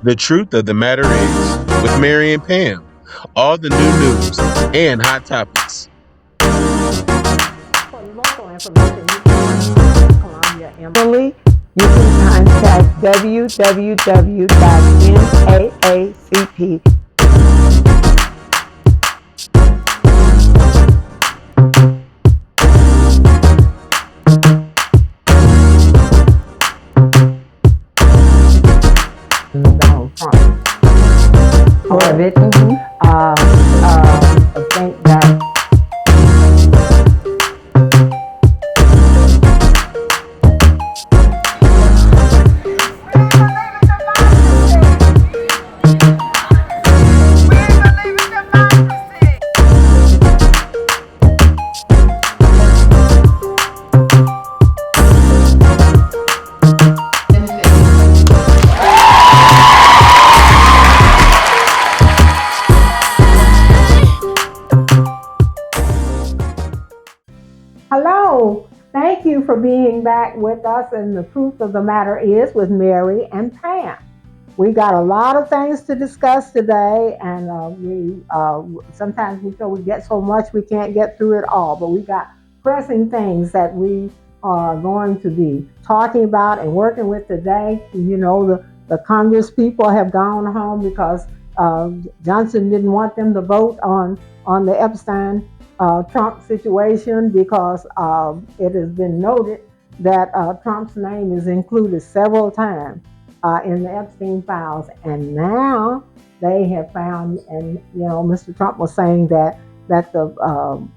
The truth of the matter is, with Mary and Pam, all the new news and hot topics. For local information, you can Columbia, Emily. You can contact www.naacp. Donald Trump. Part of it. I think that hello, thank you for being back with us, and the truth of the matter is with Mary and Pam. We got a lot of things to discuss today, and sometimes we feel we get so much we can't get through it all, but we got pressing things that we are going to be talking about and working with today. You know, the Congress people have gone home because Johnson didn't want them to vote on the Epstein Trump situation, because it has been noted that Trump's name is included several times in the Epstein files, and now they have found, and Mr. Trump was saying that the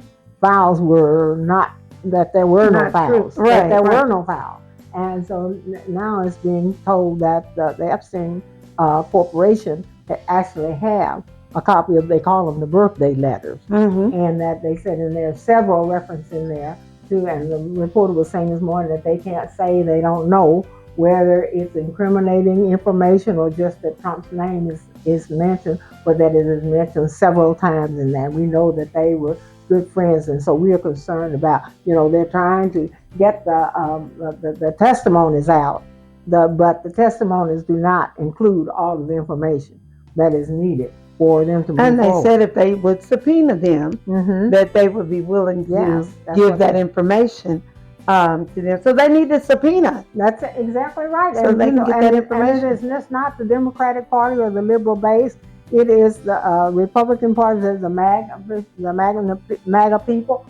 files were not, that there were no files, that there were no files, and so now it's being told that the Epstein Corporation actually have a copy of, they call them the birthday letters, and that they said, and there are several references in there too, and the reporter was saying this morning that they can't say, they don't know whether it's incriminating information or just that Trump's name is mentioned, but that it is mentioned several times in that. We know that they were good friends, and so we are concerned about, they're trying to get the testimonies out, but the testimonies do not include all of the information that is needed for them to move and they forward. said if they would subpoena them, that they would be willing to give that information to them. So they need to subpoena. That's exactly right. So they can get that information. And it's not the Democratic Party or the liberal base. It is the Republican Party, the MAGA people.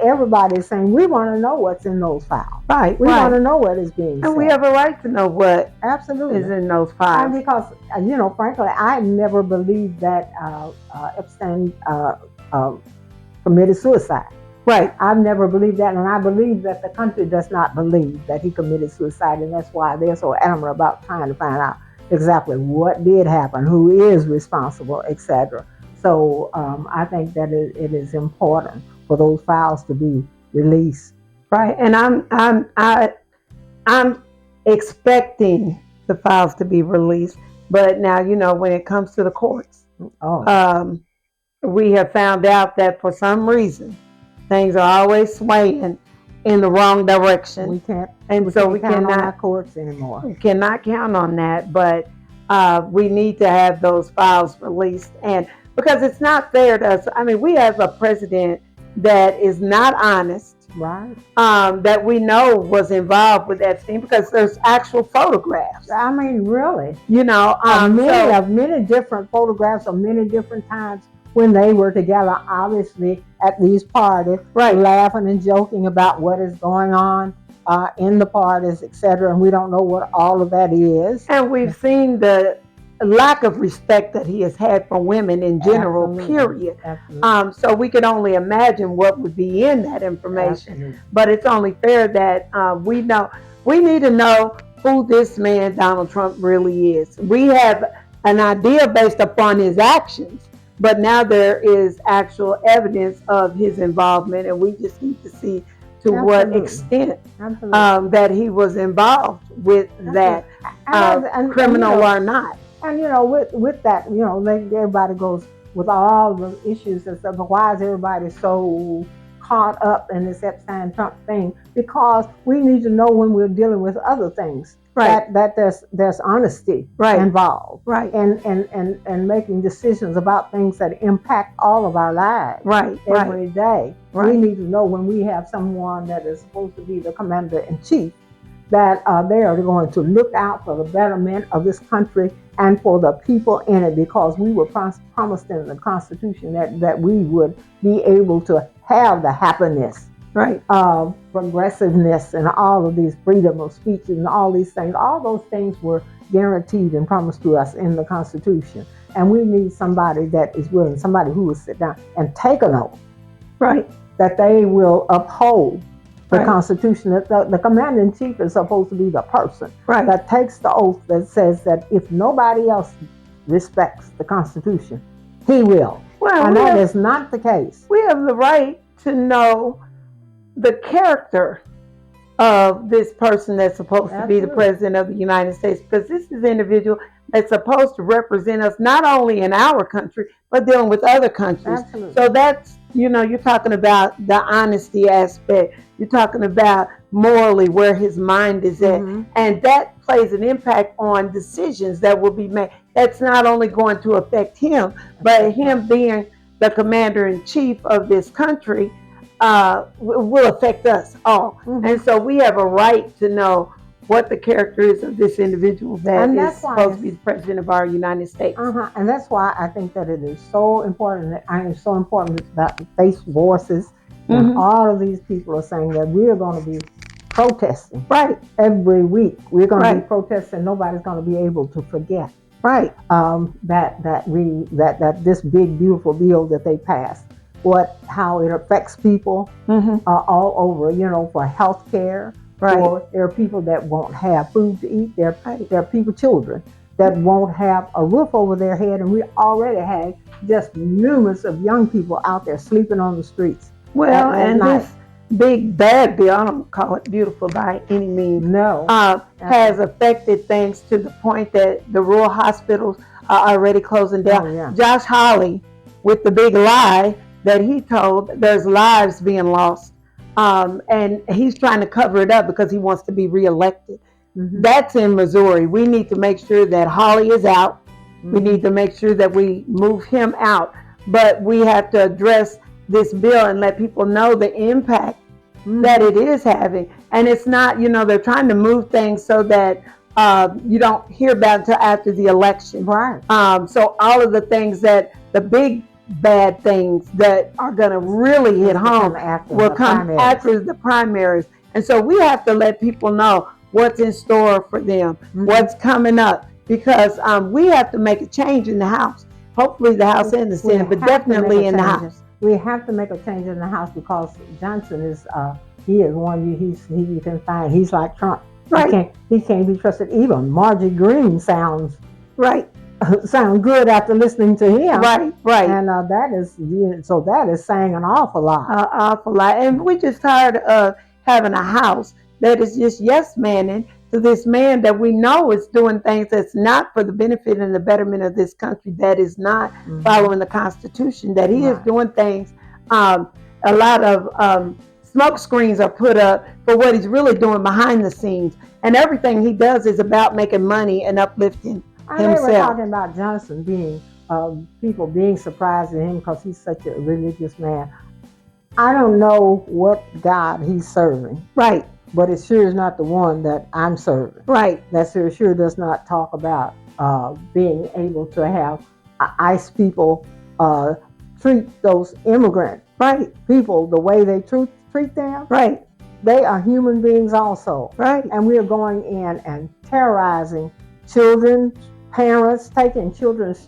Everybody is saying, we want to know what's in those files. Right. We want to know what is being said. And we have a right to know what absolutely is in those files. And because, frankly, I never believed that Epstein committed suicide. Right. I've never believed that, and I believe that the country does not believe that he committed suicide, and that's why they're so adamant about trying to find out exactly what did happen, who is responsible, etc. So I think that it is important for those files to be released. Right, and I'm expecting the files to be released, but now when it comes to the courts, we have found out that for some reason things are always swaying in the wrong direction. We can't we count cannot on our courts anymore. We cannot count on that, but we need to have those files released, and because it's not fair to us. I mean, we have a president that is not honest, right? That we know was involved with Epstein, because there's actual photographs. I mean, really, many different photographs of many different times when they were together, obviously at these parties, laughing and joking about what is going on in the parties, etc. And we don't know what all of that is. And we've seen the lack of respect that he has had for women in general, period. So we can only imagine what would be in that information. But it's only fair that we need to know who this man, Donald Trump, really is. We have an idea based upon his actions, but now there is actual evidence of his involvement, and we just need to see to what extent that he was involved with that, criminal or not. And with that, everybody goes with all the issues and stuff. But why is everybody so caught up in this Epstein Trump thing? Because we need to know when we're dealing with other things Right. That there's honesty involved. Right. And making decisions about things that impact all of our lives. Right. Every day. Right. We need to know when we have someone that is supposed to be the commander-in-chief, that they are going to look out for the betterment of this country and for the people in it, because we were promised in the Constitution that we would be able to have the happiness, progressiveness, and all of these freedom of speech and all these things. All those things were guaranteed and promised to us in the Constitution. And we need somebody that is willing, somebody who will sit down and take an oath, that they will uphold the Constitution. The commander-in-chief is supposed to be the person that takes the oath that says that if nobody else respects the Constitution, he will. Well, and that is not the case. We have the right to know the character of this person that's supposed to be the president of the United States, because this is an individual that's supposed to represent us not only in our country, but dealing with other countries. Absolutely. So that's, you're talking about the honesty aspect. You're talking about morally where his mind is at. And that plays an impact on decisions that will be made. That's not only going to affect him, but him being the commander-in-chief of this country will affect us all. And so we have a right to know what the character is of this individual that is supposed to be the president of our United States. And that's why I think that it is so important, that I am so important about the face voices. And all of these people are saying that we are going to be protesting every week. We're going to be protesting. Nobody's going to be able to forget that this big beautiful bill that they passed, how it affects people all over, for health care. Or there are people that won't have food to eat. There are people, children, that won't have a roof over their head. And we already have just numerous of young people out there sleeping on the streets. Well, and this big bad bill, I don't call it beautiful by any means, has affected things to the point that the rural hospitals are already closing down. Josh Hawley, with the big lie that he told, there's lives being lost. And he's trying to cover it up because he wants to be reelected. That's in Missouri. We need to make sure that Hawley is out. We need to make sure that we move him out. But we have to address this bill and let people know the impact that it is having. And it's not, they're trying to move things so that you don't hear about it until after the election. So all of the things that the big bad things that are going to really hit home will come after the primaries. And so we have to let people know what's in store for them, what's coming up, because we have to make a change in the House. Hopefully the House and the Senate, but definitely in the House. We have to make a change in the House because Johnson is, he is one you can find. He's like Trump. He can't be trusted. Even Marjorie Greene sound good after listening to him. And that is saying an awful lot. And we're just tired of having a House that is just yes-manning to this man that we know is doing things that's not for the benefit and the betterment of this country, that is not following the Constitution, that he is doing things. A lot of smoke screens are put up for what he's really doing behind the scenes. And everything he does is about making money and uplifting himself. We're talking about Johnson being, people being surprised at him because he's such a religious man. I don't know what God he's serving. But it sure is not the one that I'm serving. That sure does not talk about being able to have ICE people treat those immigrant people the way they treat them. They are human beings also. And we are going in and terrorizing children, parents, taking children's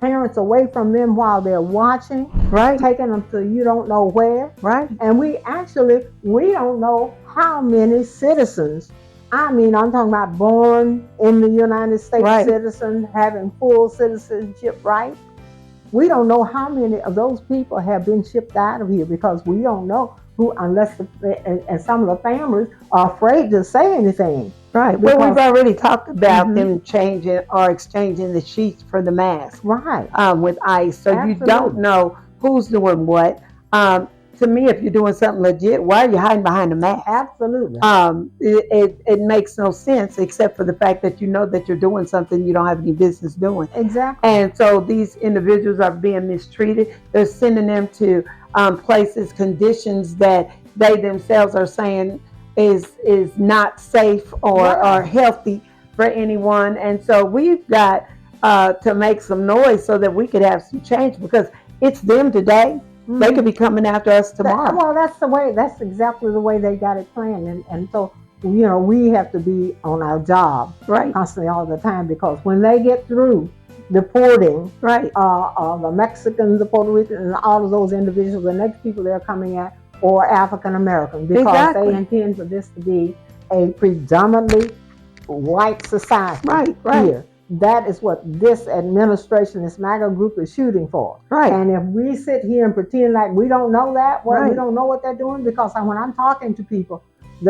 parents away from them while they're watching, taking them to you don't know where. And we don't know how many citizens, I'm talking about born in the United States citizens, having full citizenship rights. We don't know how many of those people have been shipped out of here because we don't know who, unless and some of the families are afraid to say anything. Well, we've already talked about them changing or exchanging the sheets for the mask. With ICE. So you don't know who's doing what. to me, if you're doing something legit, why are you hiding behind a mask? Absolutely. It makes no sense, except for the fact that you know that you're doing something you don't have any business doing. Exactly. And so these individuals are being mistreated. They're sending them to places, conditions that they themselves are saying is not safe or healthy for anyone. And so we've got to make some noise so that we could have some change, because it's them today. Mm-hmm. They could be coming after us tomorrow. Well, that's exactly the way they got it planned. And so, we have to be on our job constantly all the time, because when they get through deporting the Mexicans, the Puerto Ricans, and all of those individuals, the next people they're coming at are African Americans, because they intend for this to be a predominantly white society here. That is what this administration, this MAGA group, is shooting for. Right. And if we sit here and pretend like we don't know that, we don't know what they're doing, because when I'm talking to people in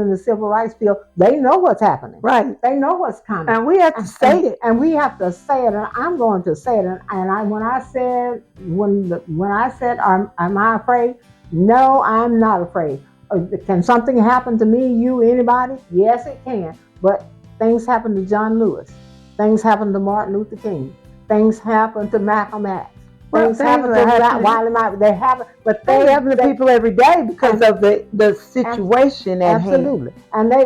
the civil rights field, they know what's happening. Right. They know what's coming. And we have to say it. And we have to say it. And I'm going to say it. And when I said, am I afraid? No, I'm not afraid. Can something happen to me, you, anybody? Yes, it can. But things happen to John Lewis. Things happen to Martin Luther King. Things happen to Malcolm X. Things happen to Wiley Martin. They happen, but they happen to people every day because of the situation at hand. Absolutely.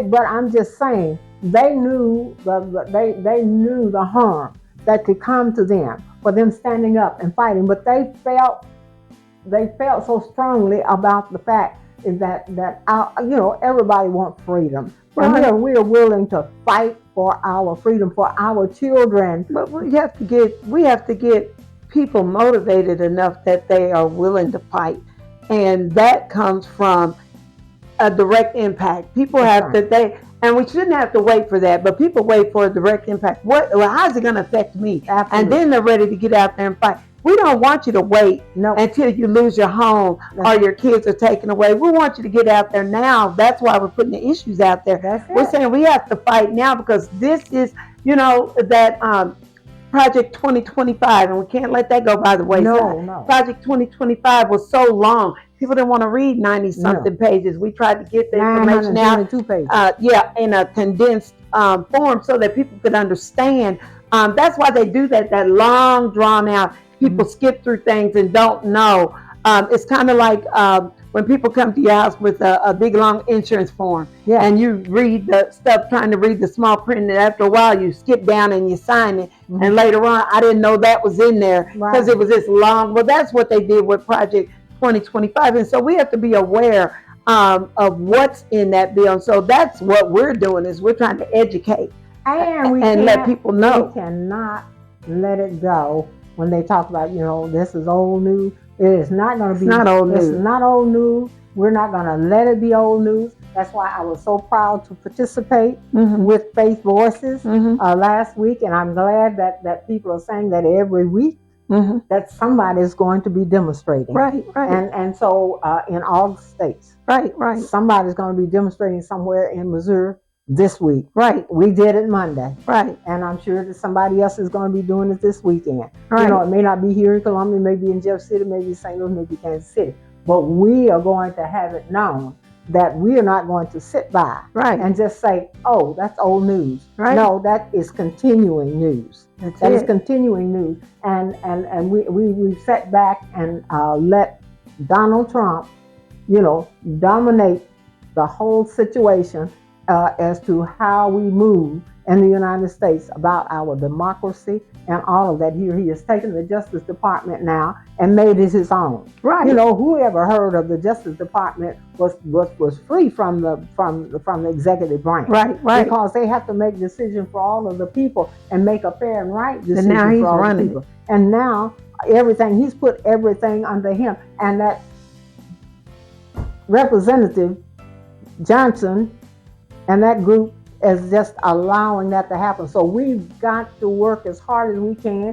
But I'm just saying, they knew the harm that could come to them for them standing up and fighting. But they felt so strongly about the fact that everybody wants freedom. And we are willing to fight for our freedom, for our children. But we have to get people motivated enough that they are willing to fight. And that comes from a direct impact. People and we shouldn't have to wait for that, but people wait for a direct impact. How's it going to affect me? Absolutely. And then they're ready to get out there and fight. We don't want you to wait until you lose your home or your kids are taken away. We want you to get out there now. That's why we're putting the issues out there. We're saying we have to fight now, because this is, that Project 2025, and we can't let that go by the wayside. No. Project 2025 was so long. People didn't want to read 90-something pages. We tried to get the information out in a condensed form so that people could understand. That's why they do that long, drawn out. People skip through things and don't know. It's kind of like when people come to your house with a big, long insurance form, and you read the stuff, trying to read the small print, and after a while you skip down and you sign it, and later on, I didn't know that was in there because it was this long. Well, that's what they did with Project 2025, and so we have to be aware of what's in that bill. And so that's what we're doing, is we're trying to educate and let people know. We cannot let it go. When they talk about, this is old news, it is not going to be. It's not old news. It's not old news. We're not going to let it be old news. That's why I was so proud to participate with Faith Voices last week, and I'm glad that people are saying that every week that somebody is going to be demonstrating. Right. And so in all the states. Right. Somebody's going to be demonstrating somewhere in Missouri this week. Right. We did it Monday. Right. And I'm sure that somebody else is going to be doing it this weekend. Right. It may not be here in Columbia, maybe in Jeff City, maybe St. Louis, maybe Kansas City. But we are going to have it known that we are not going to sit by and just say, oh, that's old news. Right. No, that is continuing news. That is continuing news. And we sat back and let Donald Trump, dominate the whole situation as to how we move in the United States about our democracy and all of that. Here he has taken the Justice Department now and made it his own. Right. Whoever heard of the Justice Department was free from the executive branch. Right. Because they have to make decisions for all of the people and make a fair and right decision for all the people. And now he's put everything under him. And that Representative Johnson and that group is just allowing that to happen. So we've got to work as hard as we can.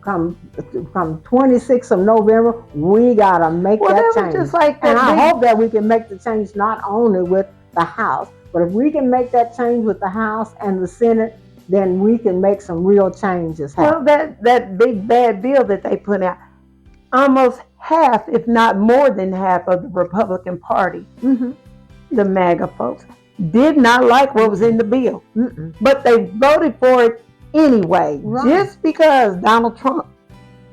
Come 26th of November, we got to make that change. Just like that, and I hope that we can make the change not only with the House, but if we can make that change with the House and the Senate, then we can make some real changes happen. Well, that big bad bill that they put out, almost half, if not more than half, of the Republican Party, the MAGA folks, did not like what was in the bill. But they voted for it anyway, just because Donald Trump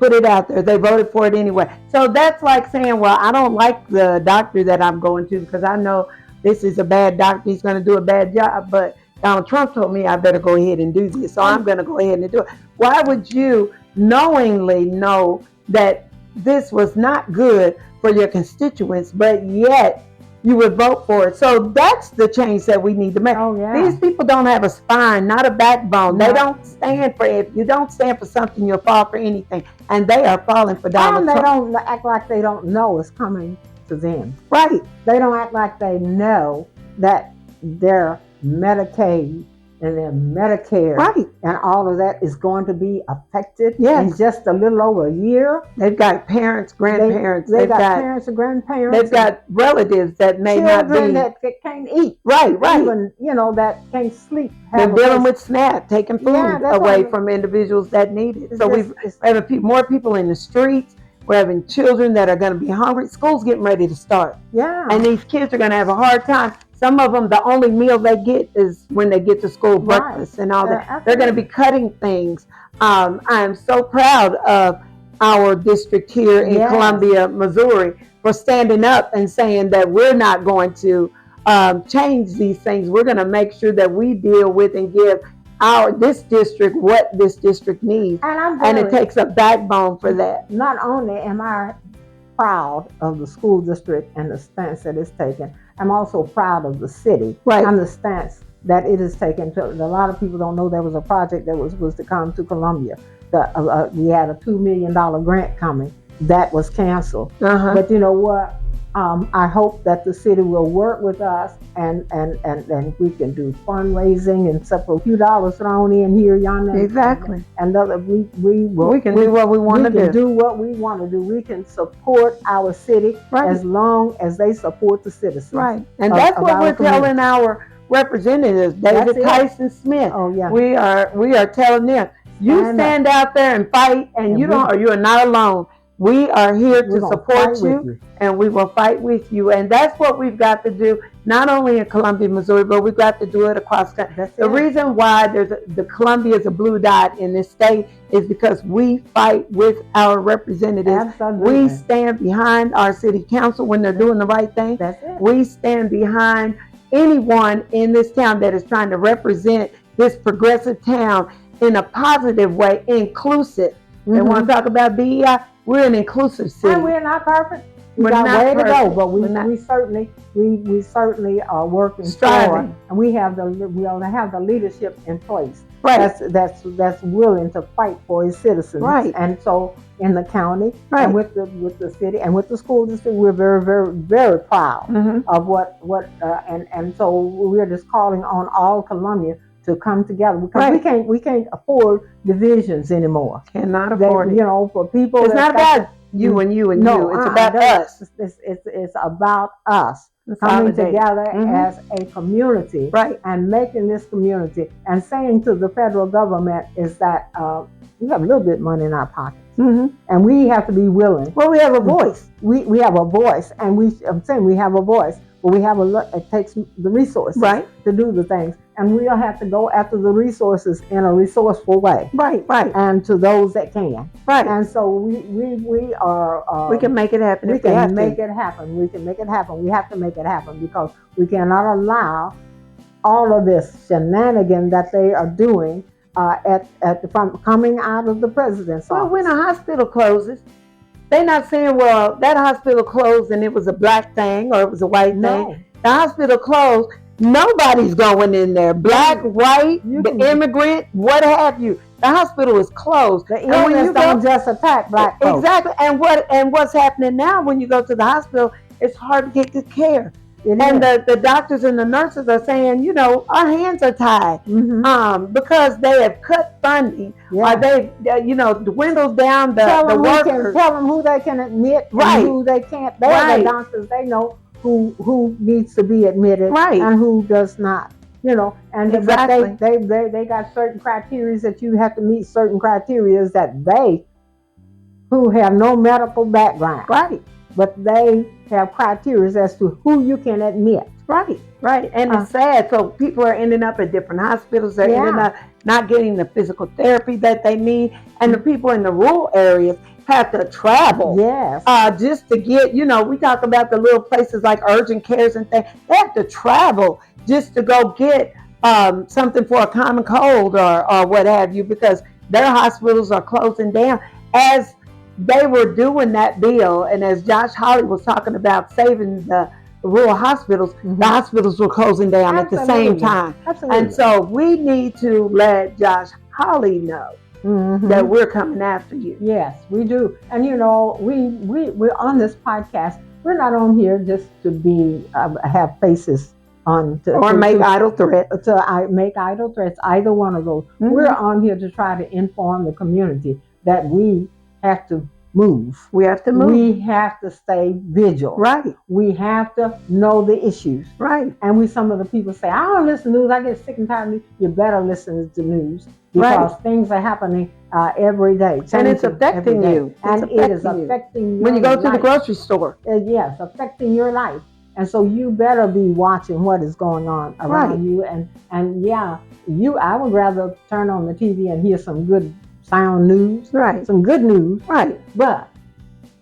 put it out there. They voted for it anyway. So that's like saying, well, I don't like the doctor that I'm going to because I know this is a bad doctor. He's going to do a bad job. But Donald Trump told me I better go ahead and do this. So I'm going to go ahead and do it. Why would you knowingly know that this was not good for your constituents, but yet you would vote for it? So that's the change that we need to make. These people don't have a spine, not a backbone. They don't stand for it. If you don't stand for something, you'll fall for anything. And they are falling for Donald Trump. And they don't act like they don't know it's coming to them. Right. They don't act like they know that their Medicaid and their Medicare and all of that is going to be affected in just a little over a year. They've got parents, grandparents. They've got parents and grandparents. They've got relatives that may not be. that can't eat. Right. Even, that can't sleep. They're dealing with SNAP, taking food away from individuals that need it. So we're having more people in the streets. We're having children that are going to be hungry. School's getting ready to start. And these kids are going to have a hard time. Some of them, the only meal they get is when they get to school, breakfast and all that. They're going to be cutting things. I am so proud of our district here in Columbia, Missouri, for standing up and saying that we're not going to change these things. We're going to make sure that we deal with and give this district what this district needs. And it takes a backbone for that. Not only am I proud of the school district and the stance that it's taken, I'm also proud of the city and the stance that it has taken. A lot of people don't know there was a project that was to come to Columbia. We had a $2 million grant coming. That was canceled. But you know what? I hope that the city will work with us and we can do fundraising and a few dollars thrown in here, yonder. And we can do what we want to do. We can do what we want to do. We can support our city as long as they support the citizens. And that's what we're telling our representatives, David Tyson Smith. We are telling them, you stand out there and fight, and you are not alone. We are here to support you, and we will fight with you. And that's what we've got to do, not only in Columbia, Missouri, but we've got to do it across the country. The reason why the Columbia is a blue dot in this state is because we fight with our representatives. We stand behind our city council when they're doing the right thing. We stand behind anyone in this town that is trying to represent this progressive town in a positive way, inclusive. They want to talk about BEI. We're an inclusive city. And we're not perfect. We've got way to go, but we certainly are working striving, and we only have the leadership in place. That's willing to fight for its citizens. And so in the county and with the city and with the school district, we're very, very, very proud of what and so we're just calling on all Columbia to come together, because we can't afford divisions anymore. Cannot afford it. For people, it's not about you and you and you. It's about us. It's about us coming together as a community, and making this community, and saying to the federal government is that we have a little bit of money in our pockets, and we have to be willing. Well, we have a voice. We have a voice, and I'm saying we have a voice. But we have it takes the resources to do the things, and we'll have to go after the resources in a resourceful way. And to those that can. And so we are. We can make it happen. We can make it happen. We can make it happen. We have to make it happen, because we cannot allow all of this shenanigan that they are doing from coming out of the president's office. Well, when a hospital closes, they're not saying, well, that hospital closed and it was a black thing or it was a white thing. The hospital closed. Nobody's going in there. Black, white, the immigrant, what have you. The hospital is closed. The illness don't just attack black folks. Exactly. And what's happening now when you go to the hospital, it's hard to get good care. And the doctors and the nurses are saying, our hands are tied because they have cut funding. Or they've, dwindled down the workers. Tell them who they can admit and who they can't. They're the doctors. They know who needs to be admitted and who does not. And but they got certain criteria that you have to meet, certain criteria that they who have no medical background. Right. But they have criteria as to who you can admit. Right, right. And it's sad. So people are ending up at different hospitals. They're ending up not getting the physical therapy that they need. And the people in the rural areas have to travel. Yes. Just to get, you know, we talk about the little places like urgent cares and things. They have to travel just to go get something for a common cold or what have you, because their hospitals are closing down. As they were doing that bill, and as Josh Hawley was talking about saving the rural hospitals, the hospitals were closing down at the same time. Absolutely. And so we need to let Josh Hawley know that we're coming after you. Yes, we do. And you know, we're on this podcast. We're not on here just to be have faces on make idle threats. To make idle threats. Either one of those. We're on here to try to inform the community that we have to move. We have to move. We have to stay vigilant. Right. We have to know the issues. Right. And some of the people say, I don't listen to news. I get sick and tired of news. You better listen to news, because things are happening every day. And it's affecting you. And it is affecting you. When you go to the grocery store. Yes, affecting your life. And so you better be watching what is going on around you. And yeah, I would rather turn on the TV and hear some good sound news, some good news, but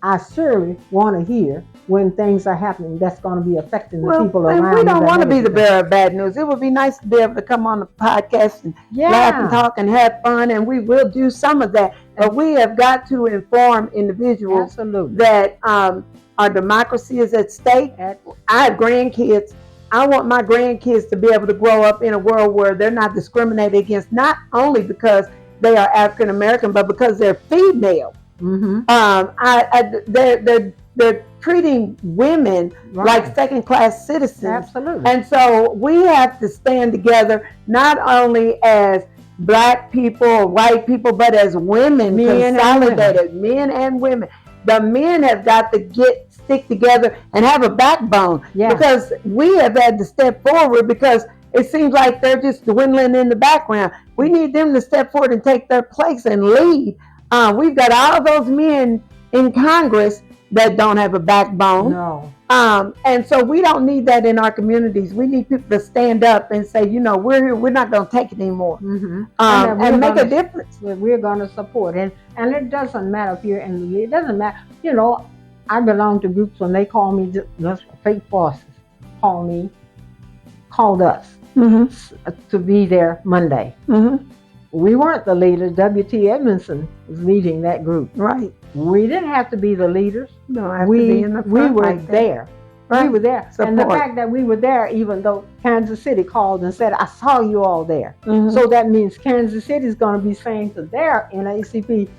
I surely want to hear when things are happening that's going to be affecting the people around. We don't want to be the bearer of bad news. It would be nice to be able to come on the podcast and laugh and talk and have fun, and we will do some of that. But we have got to inform individuals that our democracy is at stake. I have grandkids. I want my grandkids to be able to grow up in a world where they're not discriminated against, not only because they are African American, but because they're female. They're treating women like second-class citizens. Absolutely. And so we have to stand together, not only as Black people or white people, but as women, consolidated, men and women. The men have got to stick together and have a backbone, because we have had to step forward, because it seems like they're just dwindling in the background. We need them to step forward and take their place and lead. We've got all those men in Congress that don't have a backbone. No. And so we don't need that in our communities. We need people to stand up and say, you know, we're here. We're not going to take it anymore. And make a difference. We're going to support. And it doesn't matter if you're in the league. It doesn't matter. You know, I belong to groups when they call me, just fake bosses called us to be there Monday. We weren't the leaders. W.T. Edmondson was leading that group. Right. We didn't have to be the leaders. No, I have to be in the front. We were there. Right. We were there. Support. And the fact that we were there, even though Kansas City called and said, I saw you all there. So that means Kansas City is going to be saying to their NAACP,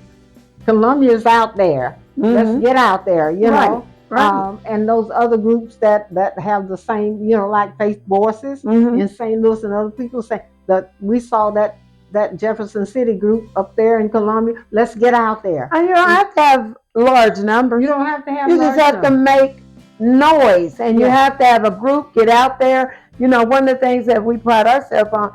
Columbia's out there. Let's get out there, you know. Right. And those other groups that have the same, you know, like Faith Voices in St. Louis, and other people say that we saw that Jefferson City group up there in Columbia. Let's get out there. And you don't have to have large numbers. You don't have to have. You just have to make noise, and you have to have a group get out there. You know, one of the things that we pride ourselves on,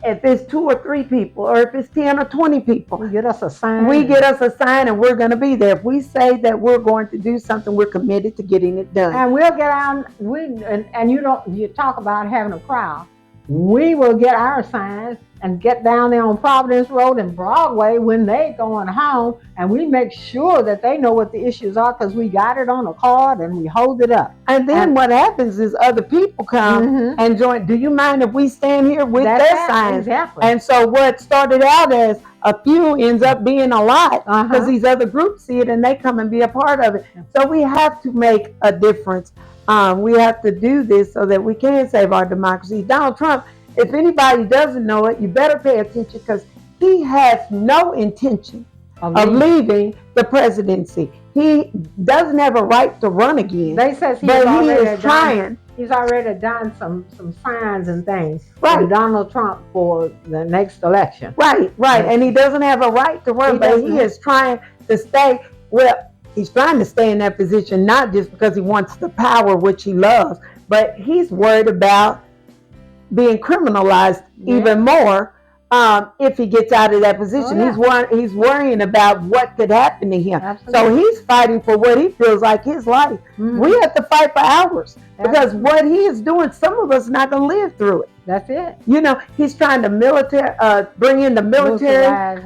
if it's 2 or 3 people, or if it's 10 or 20 people, get us a sign. And we're going to be there. If we say that we're going to do something, we're committed to getting it done. And we'll get out. And you talk about having a crowd. We will get our signs and get down there on Providence Road and Broadway when they going home, and we make sure that they know what the issues are, because we got it on a card and we hold it up. And then what happens is other people come and join. Do you mind if we stand here with their signs? Exactly. And so what started out as a few ends up being a lot, because these other groups see it and they come and be a part of it. So we have to make a difference. We have to do this so that we can save our democracy. Donald Trump, if anybody doesn't know it, you better pay attention, because he has no intention of leaving the presidency. He doesn't have a right to run again. They says he is trying. He's already done some signs and things for Donald Trump for the next election. Right. And he doesn't have a right to run, but he is trying to stay. Well, he's trying to stay in that position, not just because he wants the power, which he loves, but he's worried about being criminalized even more if he gets out of that position. He's worrying about what could happen to him. So he's fighting for what he feels like his life. We have to fight for ours because what he is doing, some of us are not going to live through it. That's it. You know, he's trying to bring in the military.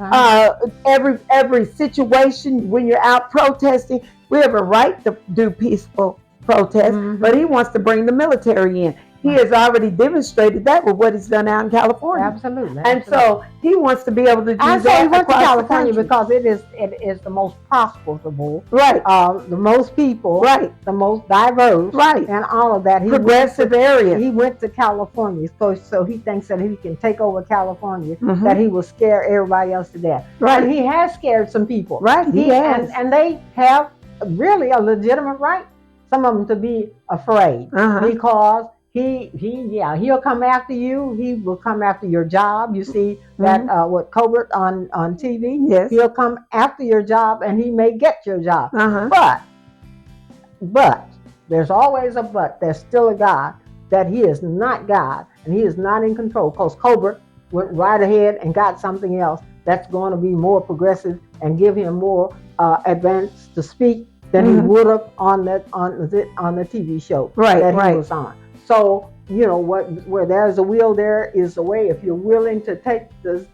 Every situation when you're out protesting, we have a right to do peaceful protest, but he wants to bring the military in. He has already demonstrated that with what he's done out in California. Absolutely. And so he wants to be able to do that. So he went to California because it is the most profitable, right? The most people, right? The most diverse, right? And all of that. Progressive area. He went to California, so he thinks that he can take over California, that he will scare everybody else to death. Right. And he has scared some people. Right. He has. And they have really a legitimate right, some of them, to be afraid because he'll come after you. He will come after your job. You see that what Colbert on TV. Yes. He'll come after your job, and he may get your job. But there's always a but. There's still a God. That he is not God, and he is not in control. Because Colbert went right ahead and got something else that's going to be more progressive and give him more advance to speak than he would have on the TV show that he was on. So, you know, where there's a will, there is a way. If you're willing to take the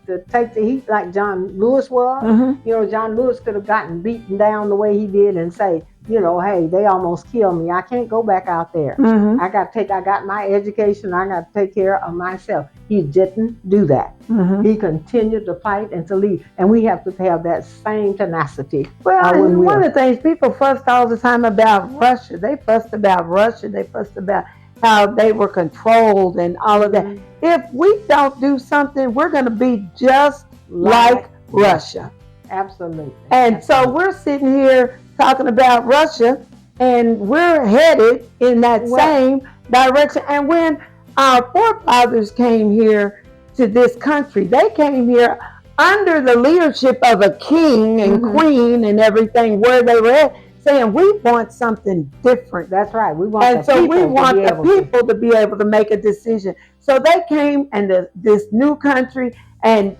heat like John Lewis was, you know, John Lewis could have gotten beaten down the way he did and say, you know, hey, they almost killed me. I can't go back out there. I got my education. I got to take care of myself. He didn't do that. He continued to fight and to lead. And we have to have that same tenacity. Well, one of the things people fussed all the time about Russia. They fussed about Russia. They fussed about how they were controlled and all of that. If we don't do something, we're going to be just like Russia. Absolutely. And so we're sitting here talking about Russia, and we're headed in that same direction. And when our forefathers came here to this country, they came here under the leadership of a king and queen and everything, where they were at, saying we want something different. That's right. We want the people to be able to make a decision. So they came and this new country and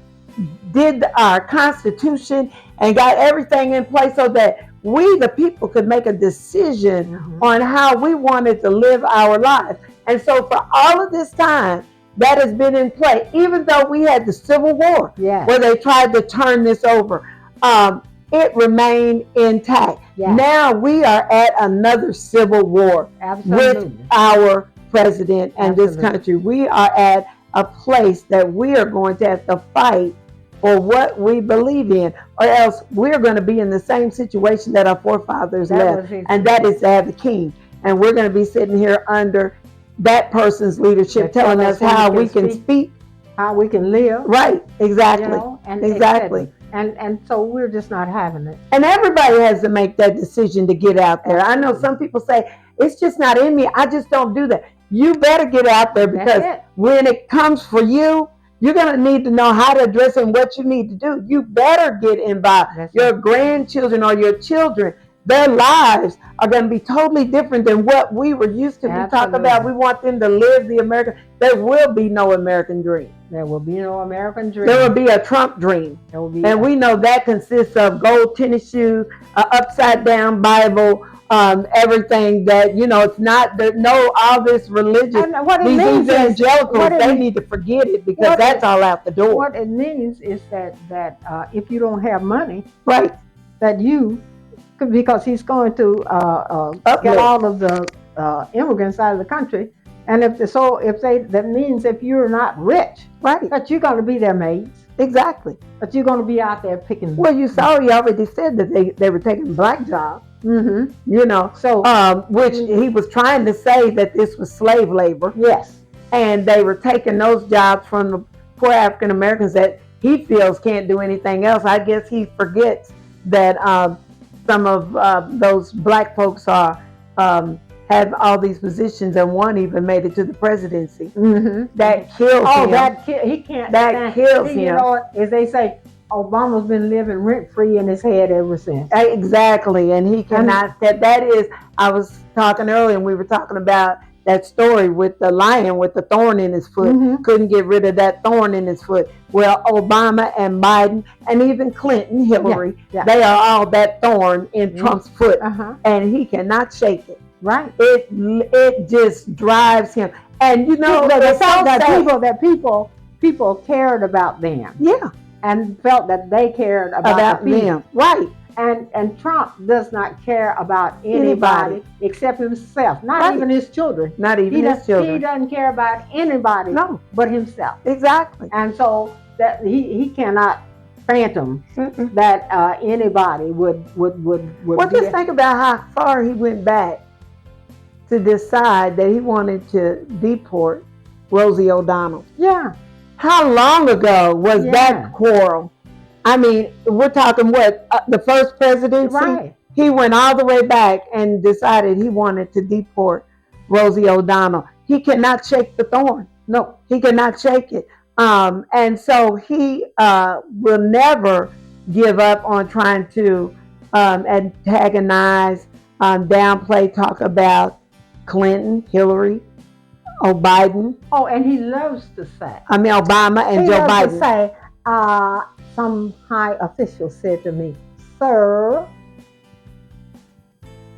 did our Constitution and got everything in place so that we, the people, could make a decision on how we wanted to live our lives. And so for all of this time, that has been in play, even though we had the Civil War, where they tried to turn this over. It remained intact. Now we are at another civil war with our president and this country. We are at a place that we are going to have to fight for what we believe in, or else we're going to be in the same situation that our forefathers left, and that is to have the king. And we're going to be sitting here under that person's leadership, telling us how we can speak, how we can live. Right, exactly. You know, exactly. And so we're just not having it. And everybody has to make that decision to get out there. I know some people say, it's just not in me. I just don't do that. You better get out there, because when it comes for you, you're going to need to know how to address it and what you need to do. You better get involved. Your grandchildren or your children, their lives are going to be totally different than what we were used to. We talk about we want them to live the American. There will be no American dream. There will be no American dream. There will be a Trump dream. And we know that consists of gold tennis shoes, upside down Bible, everything that, you know, it's not, all this religious, these evangelicals, they need to forget it, because that's all out the door. What it means is that if you don't have money, that you, because he's going to get all of the immigrants out of the country, and that means if you're not rich, that you're going to be their maids. Exactly. That you're going to be out there picking. Well, you saw, he already said that they were taking black jobs. You know, so which he was trying to say that this was slave labor. Yes. And they were taking those jobs from the poor African Americans that he feels can't do anything else. I guess he forgets that some of those black folks have all these positions, and one even made it to the presidency. That kills him. He can't. That kills him. You know what? As they say, Obama's been living rent-free in his head ever since. Exactly, and he cannot. That is. I was talking earlier, and we were talking about that story with the lion with the thorn in his foot, couldn't get rid of that thorn in his foot. Well, Obama and Biden and even Clinton, Hillary, they are all that thorn in Trump's foot, and he cannot shake it. Right. It just drives him. And you know, the fact that people cared about them. Yeah. And felt that they cared about them. Right. And Trump does not care about anybody except himself. Not even his children. Not even his children. He doesn't care about anybody but himself. Exactly. And so that he cannot phantom that anybody would Well, just think about how far he went back to decide that he wanted to deport Rosie O'Donnell. Yeah. How long ago was that quarrel? I mean, we're talking the first presidency? Right. He went all the way back and decided he wanted to deport Rosie O'Donnell. He cannot shake the thorn. No, he cannot shake it. And so he will never give up on trying to antagonize, downplay, talk about Clinton, Hillary, Biden. Oh, and he loves to say. I mean, Obama and Joe Biden. To say, some high official said to me, "Sir,"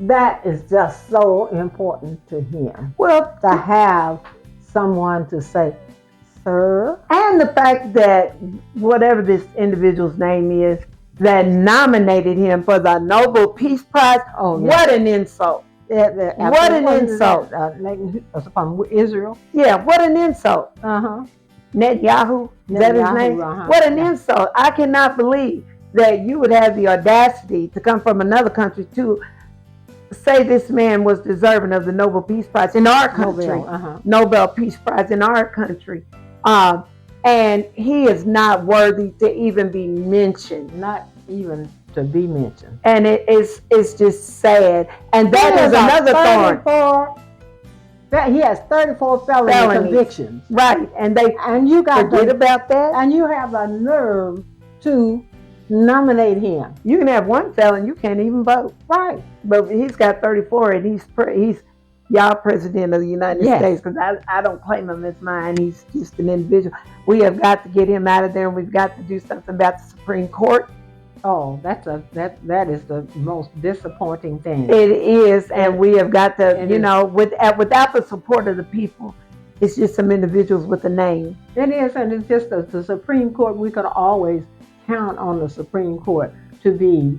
that is just so important to him. Well, to have someone to say, "Sir," and the fact that whatever this individual's name is that nominated him for the Nobel Peace Prize. Oh, yeah. What an insult! What an insult! From Israel. Yeah, what an insult! Netanyahu, is that his name? What an insult! I cannot believe that you would have the audacity to come from another country to say this man was deserving of the Nobel Peace Prize in our country. Nobel Peace Prize in our country. And he is not worthy to even be mentioned. Not even to be mentioned. And it's just sad. And that is another thorn. He has 34 felony convictions. Right. And you got to forget about that. And you have a nerve to nominate him. You can have one felon, you can't even vote. Right. But he's got 34 and he's y'all president of the United States, because I don't claim him as mine. He's just an individual. We have got to get him out of there, and we've got to do something about the Supreme Court. Oh, that is the most disappointing thing. It is, and we have got to, without the support of the people, it's just some individuals with a name. It is, and it's just the Supreme Court. We could always count on the Supreme Court to be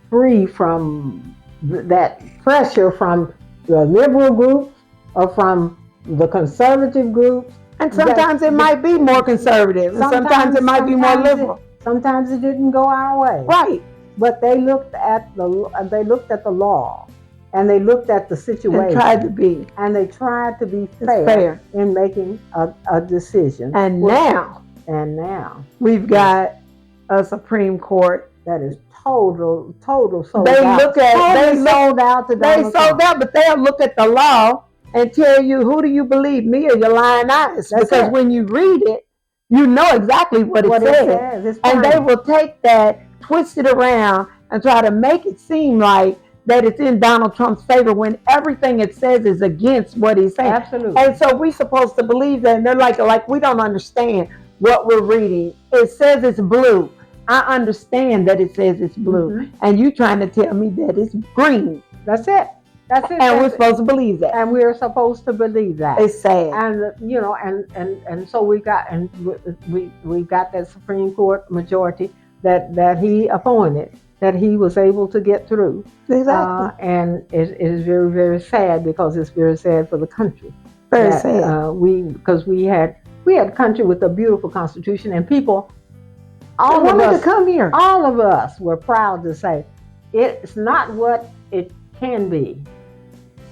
free from that pressure from the liberal groups or from the conservative groups. And sometimes it might be more conservative, and sometimes it might be more liberal. Sometimes it didn't go our way. Right. But they looked at the law, and they looked at the situation. And tried to be. And they tried to be fair in making a decision. And now we've got a Supreme Court that is total sold they out. They sold out, but they'll look at the law and tell you, who do you believe, me or your lying eyes? Because when you read it, you know exactly what it says. And they will take that, twist it around, and try to make it seem like that it's in Donald Trump's favor when everything it says is against what he's saying. Absolutely. And so we're supposed to believe that, and they're like we don't understand what we're reading. It says it's blue. I understand that it says it's blue, and you trying to tell me that it's green. That's it. And we're supposed to believe that. And we're supposed to believe that. It's sad. And and so we got that Supreme Court majority that he appointed, that he was able to get through. Exactly. And it is very, very sad, because it's very sad for the country. Very sad. Because we had a country with a beautiful constitution, and people. All of us to come here. All of us were proud to say, it's not what it can be.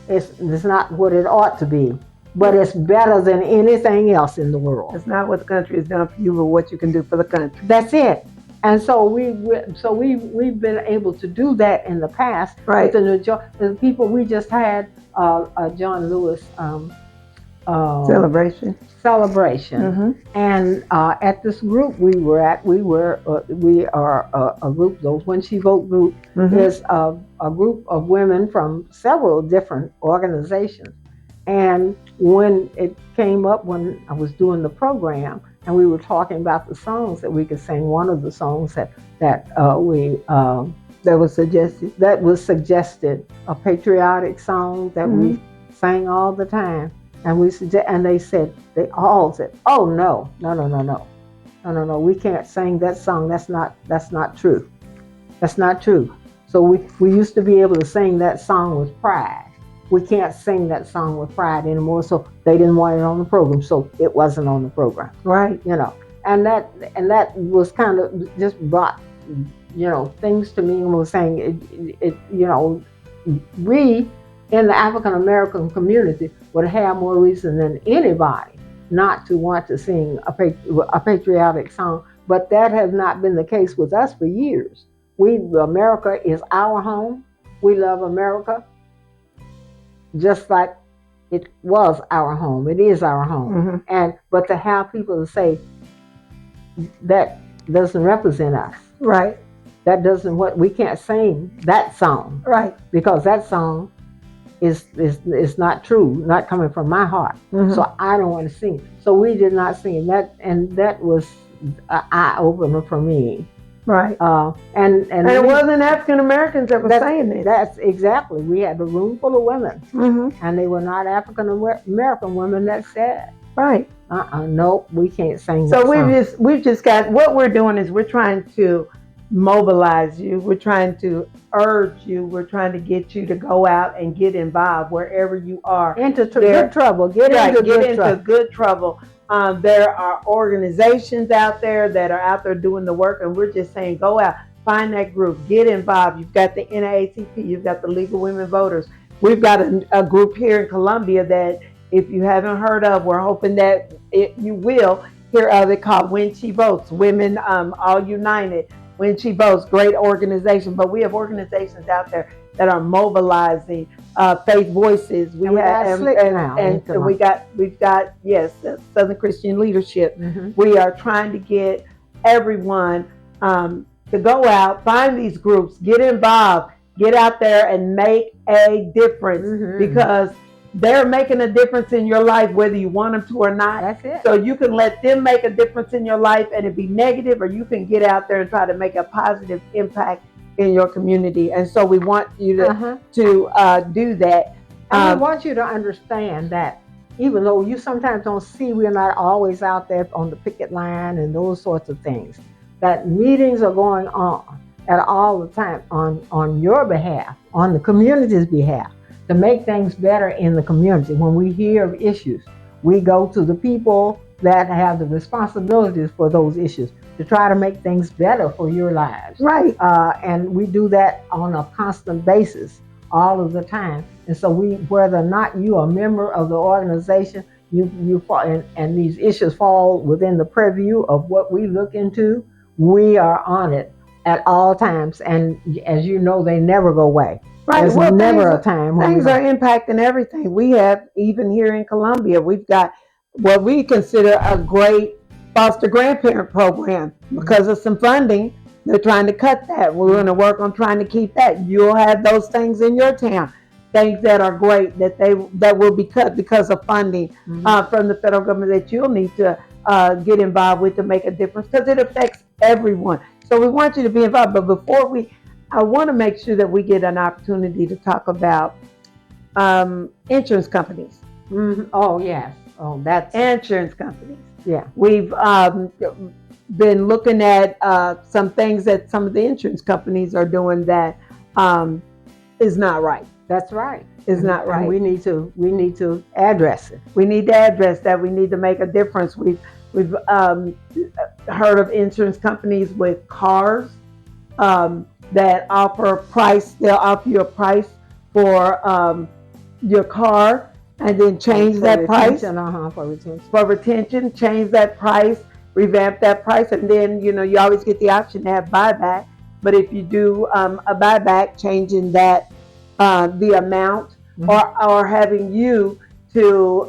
It's not what it ought to be, but it's better than anything else in the world. It's not what the country has done for you, but what you can do for the country. That's it. And so we've been able to do that in the past. Right. With the people we just had a John Lewis celebration. And at this group we are a group. Those When She Vote group is a group of women from several different organizations, And when it came up, when I was doing the program, and we were talking about the songs that we could sing, one of the songs that was suggested, a patriotic song that we sang all the time, and they all said, "Oh no, we can't sing that song. That's not true. That's not true." So we used to be able to sing that song with pride. We can't sing that song with pride anymore, so they didn't want it on the program, so it wasn't on the program. Right. And that was kind of just brought, things to me, and was saying we in the African American community would have more reason than anybody not to want to sing a patriotic song, but that has not been the case with us for years. America is our home. We love America. Just like it was our home, it is our home. But to have people to say that doesn't represent us, right? That doesn't we can't sing that song, right? Because that song is not true, not coming from my heart. So I don't want to sing it. So we did not sing that, and that was an eye opener for me. Right. And it wasn't African Americans that were saying this. That's exactly. We had a room full of women, and they were not African American women that said, right. Nope, we can't sing. So that we've just got, what we're doing is we're trying to mobilize you. We're trying to urge you. We're trying to get you to go out and get involved wherever you are. Into good trouble. Get into good trouble. There are organizations out there that are out there doing the work, and we're just saying, go out, find that group, get involved. You've got the NAACP, you've got the League of Women Voters. We've got a group here in Columbia that, if you haven't heard of, we're hoping that you will hear of it, called When She Votes, Women All United. When She Votes, great organization. But we have organizations out there that are mobilizing faith voices. We've got Southern Christian Leadership. We are trying to get everyone to go out, find these groups, get involved, get out there and make a difference, because they're making a difference in your life whether you want them to or not. That's it. So you can let them make a difference in your life and it be negative, or you can get out there and try to make a positive impact in your community. And so we want you to do that. And we want you to understand that even though you sometimes don't see, we're not always out there on the picket line and those sorts of things, that meetings are going on at all the time on your behalf, on the community's behalf, to make things better in the community. When we hear of issues, we go to the people that have the responsibilities for those issues to try to make things better for your lives. Right. And we do that on a constant basis all of the time. And so whether or not you are a member of the organization, you fall, and these issues fall within the purview of what we look into, we are on it at all times. And as you know, they never go away. Right. There's never a time when things are impacting everything. We have, even here in Columbia, we've got what we consider a great foster grandparent program. Because of some funding, they're trying to cut that. We're going to work on trying to keep that. You'll have those things in your town, things that are great that will be cut because of funding from the federal government that you'll need to get involved with to make a difference, because it affects everyone. So we want you to be involved. But before I want to make sure that we get an opportunity to talk about insurance companies. Oh, yes. Oh, that's insurance companies. Yeah. We've been looking at some things that some of the insurance companies are doing that is not right. That's right. Is not right. And we need to address it. We need to address that. We need to make a difference. We've heard of insurance companies with cars that offer a price. They'll offer you a price for your car, and then change that price for retention. Change that price, revamp that price, and then you always get the option to have buyback. But if you do a buyback, changing that the amount, or having you to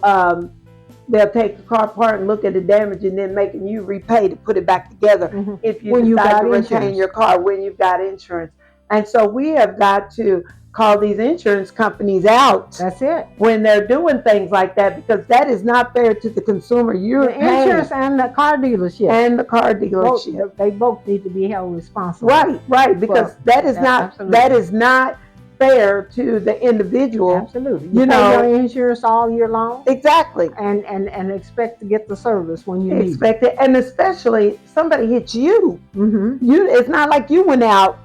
they'll take the car apart and look at the damage, and then making you repay to put it back together if you decide to retain your car when you've got insurance. And so we have got to call these insurance companies out. That's it. When they're doing things like that, because that is not fair to the consumer. You're the insurance and the car dealership. And the car dealership. They both need to be held responsible. Right, because that is not fair to the individual. Absolutely. You pay your insurance all year long. Exactly. And expect to get the service when you need it. And especially somebody hits you. Mm-hmm. It's not like you went out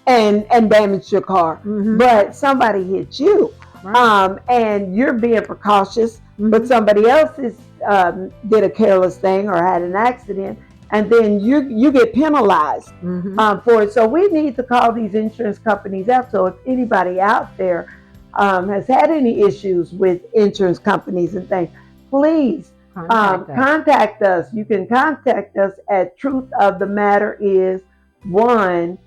and damaged your car, mm-hmm. but somebody hit you. Right. And you're being precautious, mm-hmm. but somebody else did a careless thing or had an accident, and then you get penalized mm-hmm. For it. So we need to call these insurance companies out. So if anybody out there has had any issues with insurance companies and things, please contact us. You can contact us at truthofthematteris1@gmail.com.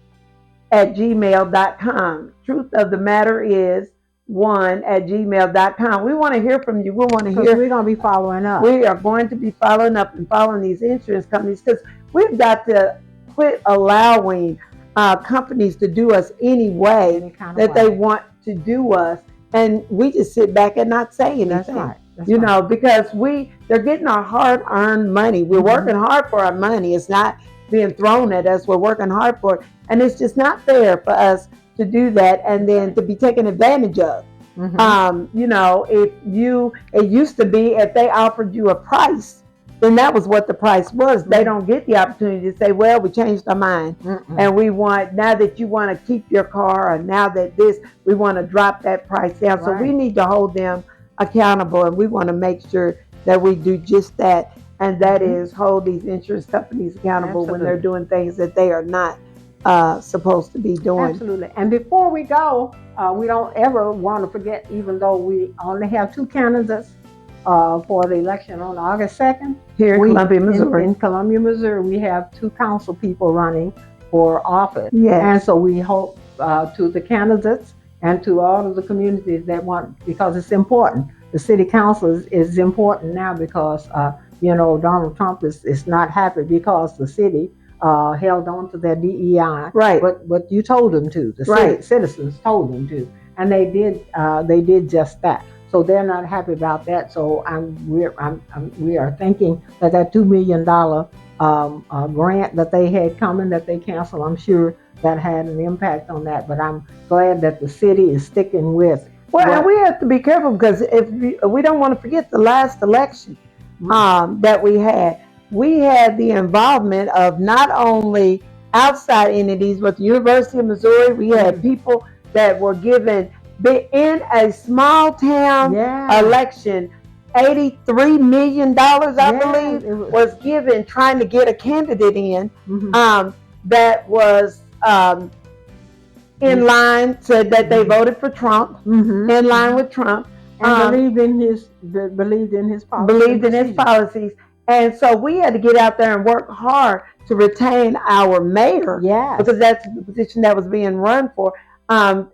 truthofthematteris1@gmail.com. We want to hear from you. We want to hear. We're going to be following up. We are going to be following up and following these insurance companies, because we've got to quit allowing companies to do us any way that they want to do us, and we just sit back and not say anything. That's right. You know, because they're getting our hard-earned money. We're mm-hmm. working hard for our money. It's not being thrown at us. We're working hard for it, and it's just not fair for us to do that and then to be taken advantage of. Mm-hmm. You know, it used to be if they offered you a price, then that was what the price was. Mm-hmm. They don't get the opportunity to say, well, we changed our mind, mm-hmm. and now that you want to keep your car, or now that we want to drop that price down. Right. So we need to hold them accountable, and we want to make sure that we do just that, and that mm-hmm. is hold these insurance companies accountable. Absolutely. When they're doing things that they are not supposed to be doing. Absolutely. And before we go, we don't ever want to forget, even though we only have 2 candidates for the election on August 2nd. Here in Columbia, Missouri. In Columbia, Missouri, we have 2 council people running for office. Yes. And so we hope to the candidates and to all of the communities that want, because it's important. The city council is important now because, Donald Trump is not happy because the city held on to their DEI. Right. But you told them to. The citizens told them to. And they did just that. So they're not happy about that. So we are thinking that $2 million grant that they had coming, that they canceled, I'm sure that had an impact on that. But I'm glad that the city is sticking with. Well, and we have to be careful, because if we don't want to forget the last election that we had. We had the involvement of not only outside entities, but the University of Missouri. We had people that were given in a small town election. $83 million, I believe, was given trying to get a candidate in that was in line, said that they voted for Trump, in line with Trump, and believed in his policies. And so we had to get out there and work hard to retain our mayor, because that's the position that was being run for. And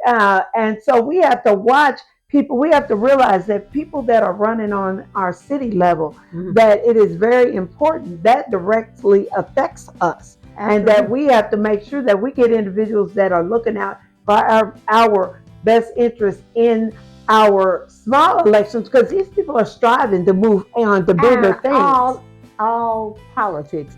so we have to watch people. We have to realize that people that are running on our city level, that it is very important, that directly affects us. And that we have to make sure that we get individuals that are looking out for our best interest in our small elections, because these people are striving to move on to bigger things. All politics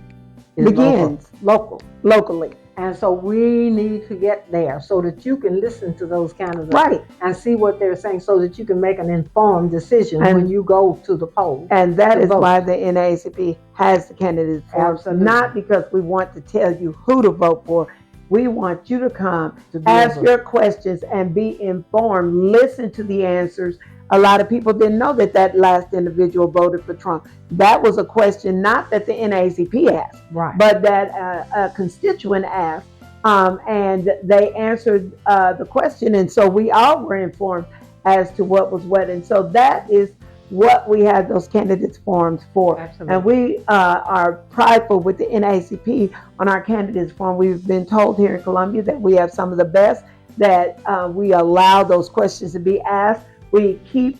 begins locally. And so we need to get there so that you can listen to those candidates and see what they're saying, so that you can make an informed decision when you go to the polls. And that is why the NAACP has the candidates forms, not because we want to tell you who to vote for. We want you to come, ask your questions, and be informed. Listen to the answers. A lot of people didn't know that last individual voted for Trump. That was a question not that the NAACP asked, but that a constituent asked, and they answered the question. And so we all were informed as to what was what. And so that is what we have those candidates forums for. Absolutely. And we are prideful with the NAACP on our candidates forum. We've been told here in Columbia that we have some of the best, that we allow those questions to be asked. We keep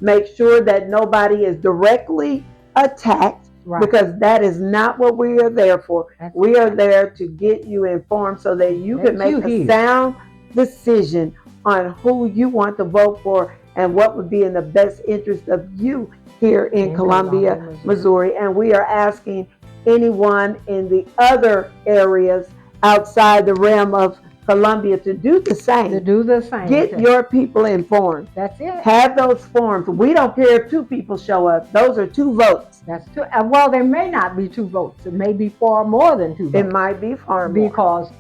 make sure that nobody is directly attacked, because that is not what we are there for. We are there to get you informed so that you can make a sound decision on who you want to vote for and what would be in the best interest of you here in Columbia, Missouri. And we are asking anyone in the other areas outside the realm of Columbia to do the same. Get your people informed. That's it. Have those forms. We don't care if 2 people show up. Those are 2 votes. That's 2. Well, there may not be 2 votes. It may be far more than 2 votes. It might be far more. Because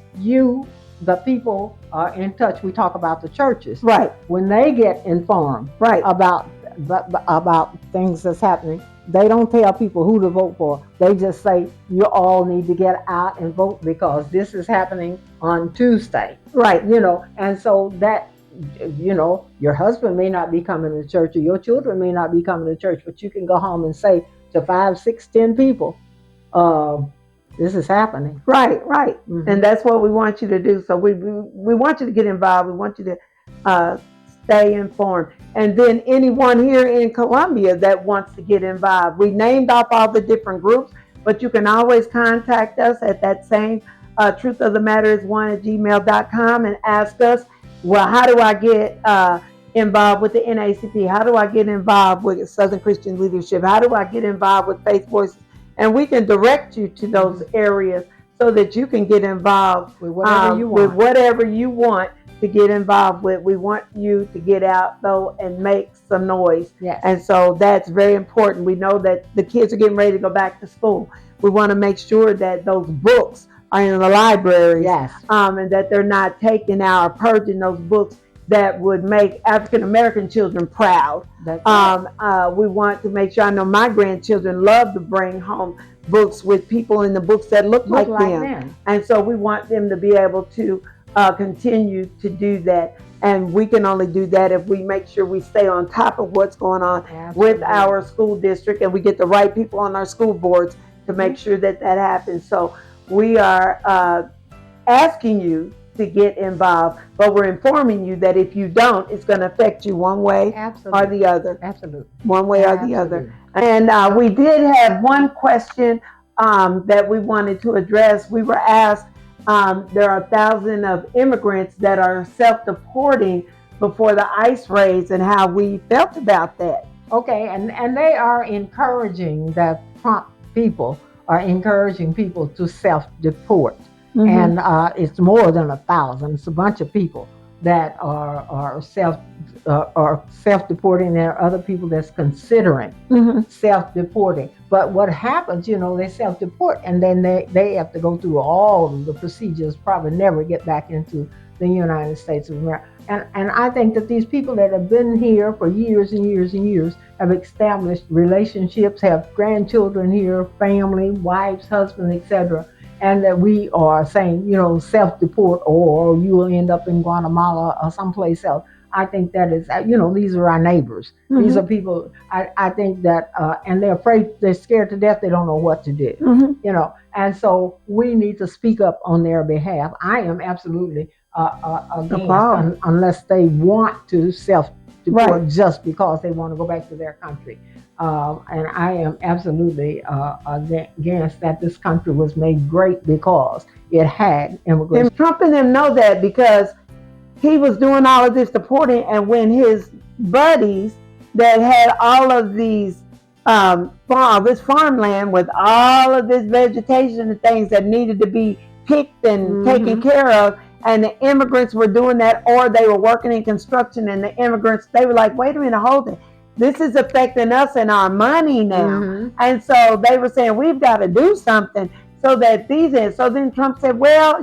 the people are in touch. We talk about the churches. Right. When they get informed about things that's happening, they don't tell people who to vote for. They just say, you all need to get out and vote because this is happening on Tuesday. Right. And so that, your husband may not be coming to church or your children may not be coming to church, but you can go home and say to 5, 6, 10 people, this is happening. Right. Mm-hmm. And that's what we want you to do. So we want you to get involved. We want you to stay informed. And then anyone here in Columbia that wants to get involved, we named off all the different groups, but you can always contact us at that same truthofthematter1@gmail.com and ask us, well, how do I get involved with the NAACP? How do I get involved with Southern Christian Leadership? How do I get involved with Faith Voices? And we can direct you to those areas so that you can get involved with whatever you want to get involved with. We want you to get out though and make some noise. Yes. And so that's very important. We know that the kids are getting ready to go back to school. We want to make sure that those books are in the libraries. Yes. And that they're not taking out or purging those books that would make African American children proud. That's right. We want to make sure, I know my grandchildren love to bring home books with people in the books that look like them. And so we want them to be able to continue to do that. And we can only do that if we make sure we stay on top of what's going on with our school district and we get the right people on our school boards to make sure that happens. So we are asking you to get involved, but we're informing you that if you don't, it's going to affect you one way or the other. Absolutely. One way or the other. And we did have one question that we wanted to address. We were asked, there are thousands of immigrants that are self-deporting before the ICE raids and how we felt about that. Okay, and they are encouraging, the Trump people are encouraging people to self-deport. Mm-hmm. And it's more than 1,000. It's a bunch of people that are self-deporting. There are other people that's considering self-deporting. But what happens, they self-deport and then they have to go through all of the procedures, probably never get back into the United States of America. And I think that these people that have been here for years and years and years have established relationships, have grandchildren here, family, wives, husbands, etc., and that we are saying, self-deport or you will end up in Guatemala or someplace else. I think that is, these are our neighbors. Mm-hmm. These are people, I think that, and they're afraid, they're scared to death, they don't know what to do, and so we need to speak up on their behalf. I am absolutely against unless they want to self-deport just because they want to go back to their country. And I am absolutely against that. This country was made great because it had immigrants. And Trump and them know that because he was doing all of this deporting, and when his buddies that had all of these this farmland with all of this vegetation and things that needed to be picked and taken care of, and the immigrants were doing that, or they were working in construction, and the immigrants, they were like, wait a minute, hold it. This is affecting us and our money now. And so they were saying, we've got to do something so that so then Trump said, well,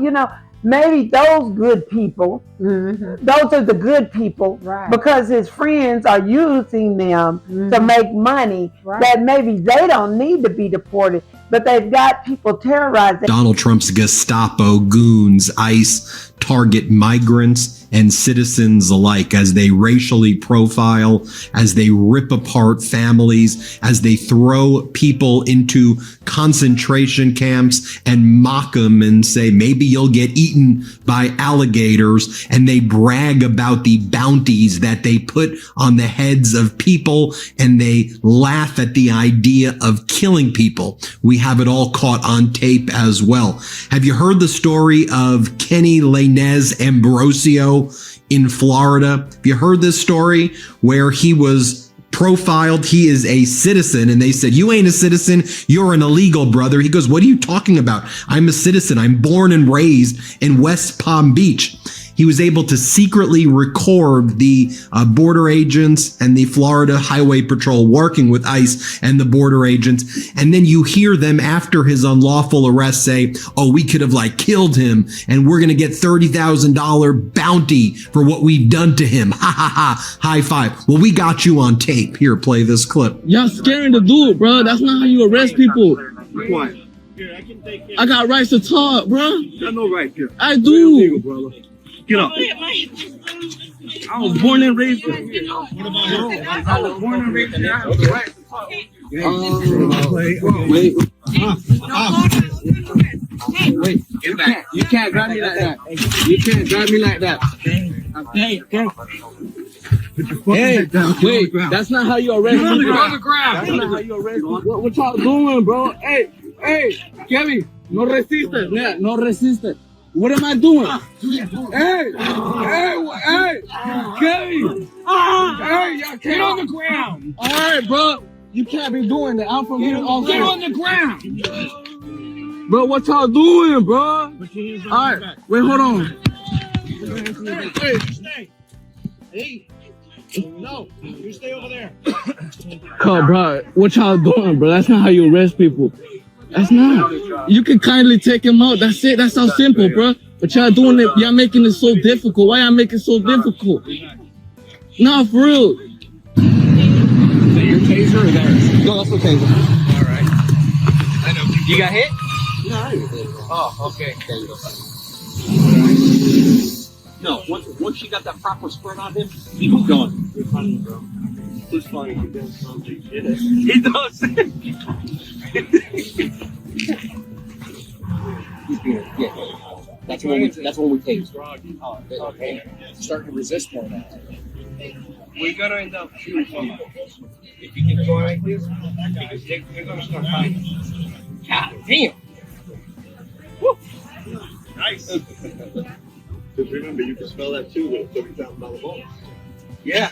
maybe those good people, those are the good people, because his friends are using them to make money, that maybe they don't need to be deported, but they've got people terrorizing. Donald Trump's Gestapo goons, ICE, target migrants and citizens alike as they racially profile, as they rip apart families, as they throw people into concentration camps and mock them and say, maybe you'll get eaten by alligators. And they brag about the bounties that they put on the heads of people, and they laugh at the idea of killing people. We have it all caught on tape as well. Have you heard the story of Kenny Lainez Ambrosio, Chicago, in Florida. Have you heard this story where he was profiled? He is a citizen, and they said, you ain't a citizen, you're an illegal, brother. He goes, what are you talking about? I'm a citizen. I'm born and raised in West Palm Beach. He was able to secretly record the border agents and the Florida Highway Patrol working with ICE and the border agents. And then you hear them after his unlawful arrest say, oh, we could have like killed him and we're going to get $30,000 bounty for what we've done to him. Ha ha ha. High five. Well, we got you on tape. Here, play this clip. Y'all scaring the dude, bro. That's not how you arrest people. What? I got rights to talk, bro. You got no right here. I do. Illegal, brother. Get up. I was born and raised here. What about you? I was born and raised here. I have the right to talk. Wait. You can't grab me like that. You can't grab me like that. Okay. Hey, wait. That's not how you arrest people. On the ground. That's not how you arrest people. What y'all doing, bro? Hey, Kevin. No resiste. Yeah, no resiste. What am I doing? Hey, Kevin! Hey, y'all get on the ground! All right, bro. You can't be doing that. I'm from here also. Get on the ground! Bro, what y'all doing, bro? All right, wait, hold on. Hey, no, you stay over there. Come, bro, what y'all doing, bro? That's not how you arrest people. That's not. You can kindly take him out. That's it. That's how simple, bro. But y'all doing it. Y'all making it so difficult. Why y'all make it so difficult? No, for real. Is that your taser or theirs? No, that's the taser. All right. I know. You got hit? No. Oh, okay. No, once you got that proper spread on him, he was gone. You're funny, bro. He's funny. He does something. He does. Yeah. That's when we take. Oh, okay. Starting to resist more now. We gotta end up shooting somebody. If you keep going like this, because they're gonna start fighting. God damn. Woo. Nice. Because remember, you can spell that too with a $30,000 bonus. Yeah.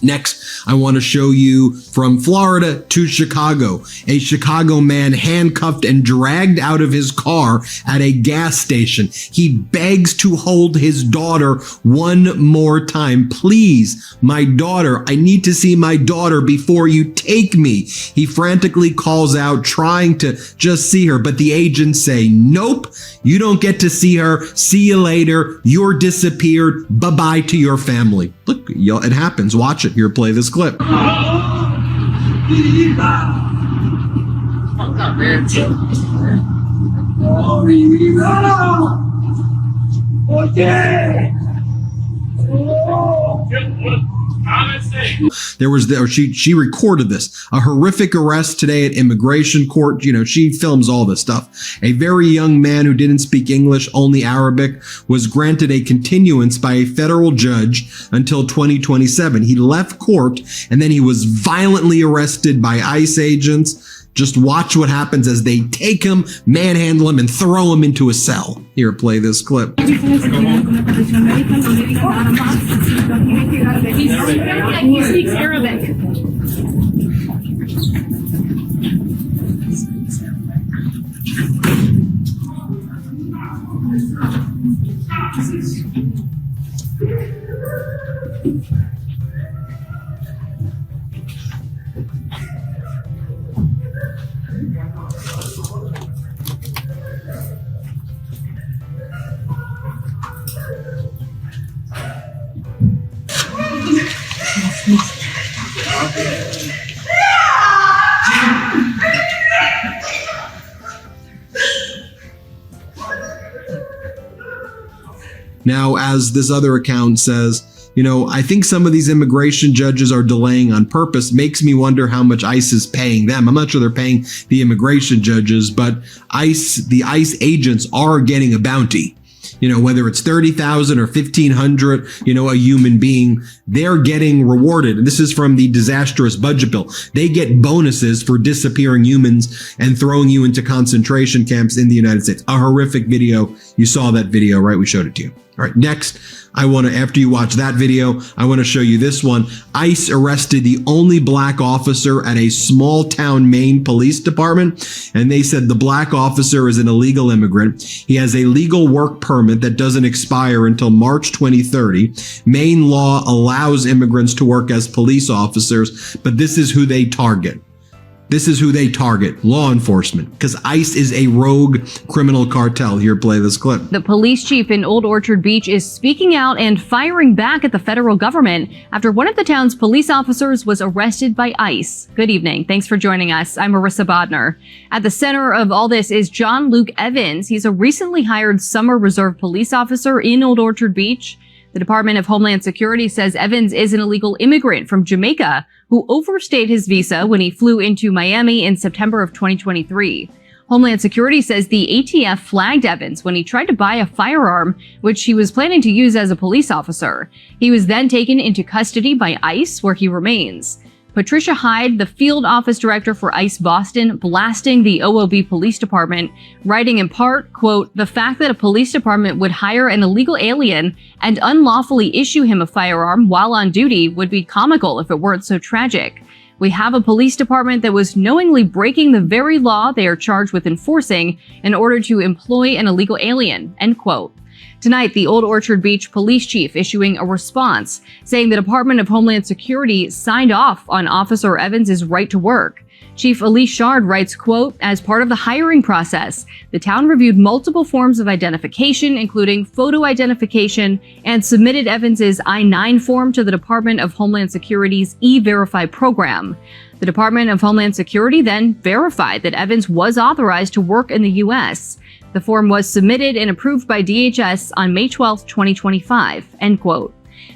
Next, I want to show you from Florida to Chicago. A Chicago man handcuffed and dragged out of his car at a gas station. He begs to hold his daughter one more time. Please, my daughter, I need to see my daughter before you take me. He frantically calls out, trying to just see her, but the agents say, nope, you don't get to see her. See you later. You're disappeared. Bye-bye to your family. Look, y'all, it happens. Watch it. Here, play this clip. She recorded this. A horrific arrest today at immigration court. You know, she films all this stuff. A very young man who didn't speak English, only Arabic, was granted a continuance by a federal judge until 2027. He left court and then he was violently arrested by ICE agents. Just watch what happens as they take him, manhandle him, and throw him into a cell. Here, play this clip. He speaks Arabic. Now, as this other account says, you know, I think some of these immigration judges are delaying on purpose. Makes me wonder how much ICE is paying them. I'm not sure they're paying the immigration judges, but the ICE agents are getting a bounty. Whether it's 30,000 or 1,500, a human being, they're getting rewarded. And this is from the disastrous budget bill. They get bonuses for disappearing humans and throwing you into concentration camps in the United States. A horrific video. You saw that video, right? We showed it to you. All right. Next, after you watch that video, I want to show you this one. ICE arrested the only black officer at a small town Maine police department. And they said the black officer is an illegal immigrant. He has a legal work permit that doesn't expire until March 2030. Maine law allows immigrants to work as police officers, but this is who they target. Law enforcement, because ICE is a rogue criminal cartel. Here, play this clip. The police chief in Old Orchard Beach is speaking out and firing back at the federal government after one of the town's police officers was arrested by ICE. Good evening. Thanks for joining us. I'm Marissa Bodner. At the center of all this is John Luke Evans. He's a recently hired summer reserve police officer in Old Orchard Beach. The Department of Homeland Security says Evans is an illegal immigrant from Jamaica who overstayed his visa when he flew into Miami in September of 2023. Homeland Security says the ATF flagged Evans when he tried to buy a firearm, which he was planning to use as a police officer. He was then taken into custody by ICE, where he remains. Patricia Hyde, the field office director for ICE Boston, blasting the OOB Police Department, writing in part, quote, "The fact that a police department would hire an illegal alien and unlawfully issue him a firearm while on duty would be comical if it weren't so tragic. We have a police department that was knowingly breaking the very law they are charged with enforcing in order to employ an illegal alien," end quote. Tonight, the Old Orchard Beach police chief issuing a response saying the Department of Homeland Security signed off on Officer Evans' right to work. Chief Elise Shard writes, quote, "As part of the hiring process, the town reviewed multiple forms of identification, including photo identification, and submitted Evans' I-9 form to the Department of Homeland Security's E-Verify program. The Department of Homeland Security then verified that Evans was authorized to work in the U.S. The form was submitted and approved by DHS on May 12, 2025, end quote.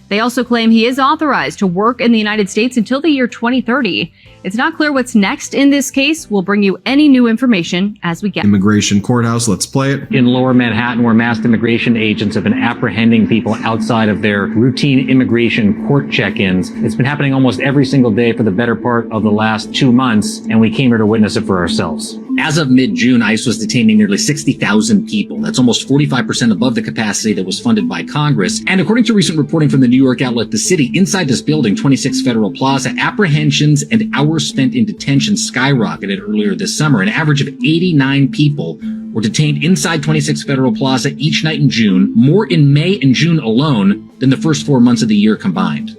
They also claim he is authorized to work in the United States until the year 2030. It's not clear what's next in this case. We'll bring you any new information as we get. Immigration courthouse, let's play it. In lower Manhattan, where masked immigration agents have been apprehending people outside of their routine immigration court check-ins. It's been happening almost every single day for the better part of the last 2 months, and we came here to witness it for ourselves. As of mid-June, ICE was detaining nearly 60,000 people. That's almost 45% above the capacity that was funded by Congress. And according to recent reporting from the New York outlet The City, inside this building, 26 Federal Plaza, apprehensions and hours spent in detention skyrocketed earlier this summer. An average of 89 people were detained inside 26 Federal Plaza each night in June, more in May and June alone than the first 4 months of the year combined.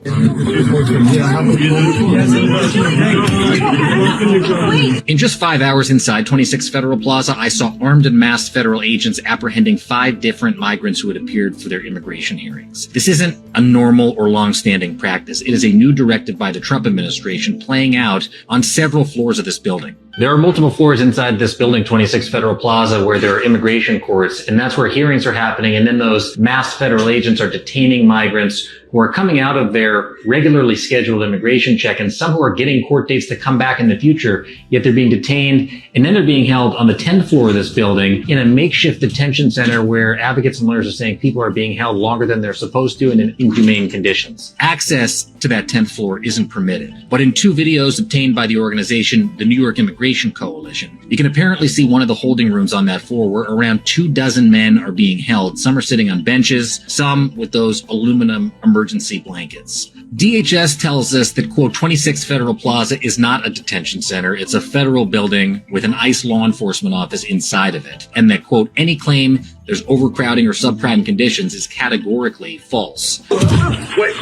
In just 5 hours inside 26 Federal Plaza, I saw armed and masked federal agents apprehending 5 different migrants who had appeared for their immigration hearings. This isn't a normal or long-standing practice. It is a new directive by the Trump administration playing out on several floors of this building. There are multiple floors inside this building, 26 Federal Plaza, where there are immigration courts, and that's where hearings are happening. And then those masked federal agents are detaining migrants who are coming out of their regularly scheduled immigration check, and some who are getting court dates to come back in the future, yet they're being detained, and then they're being held on the 10th floor of this building in a makeshift detention center where advocates and lawyers are saying people are being held longer than they're supposed to and in inhumane conditions. Access to that 10th floor isn't permitted. But in 2 videos obtained by the organization, the New York Immigration Coalition, you can apparently see one of the holding rooms on that floor where around 24 men are being held. Some are sitting on benches, some with those aluminum emergency blankets. DHS tells us that, quote, 26 Federal Plaza is not a detention center. It's a federal building with an ICE law enforcement office inside of it. And that, quote, any claim there's overcrowding or subprime conditions is categorically false. Wait.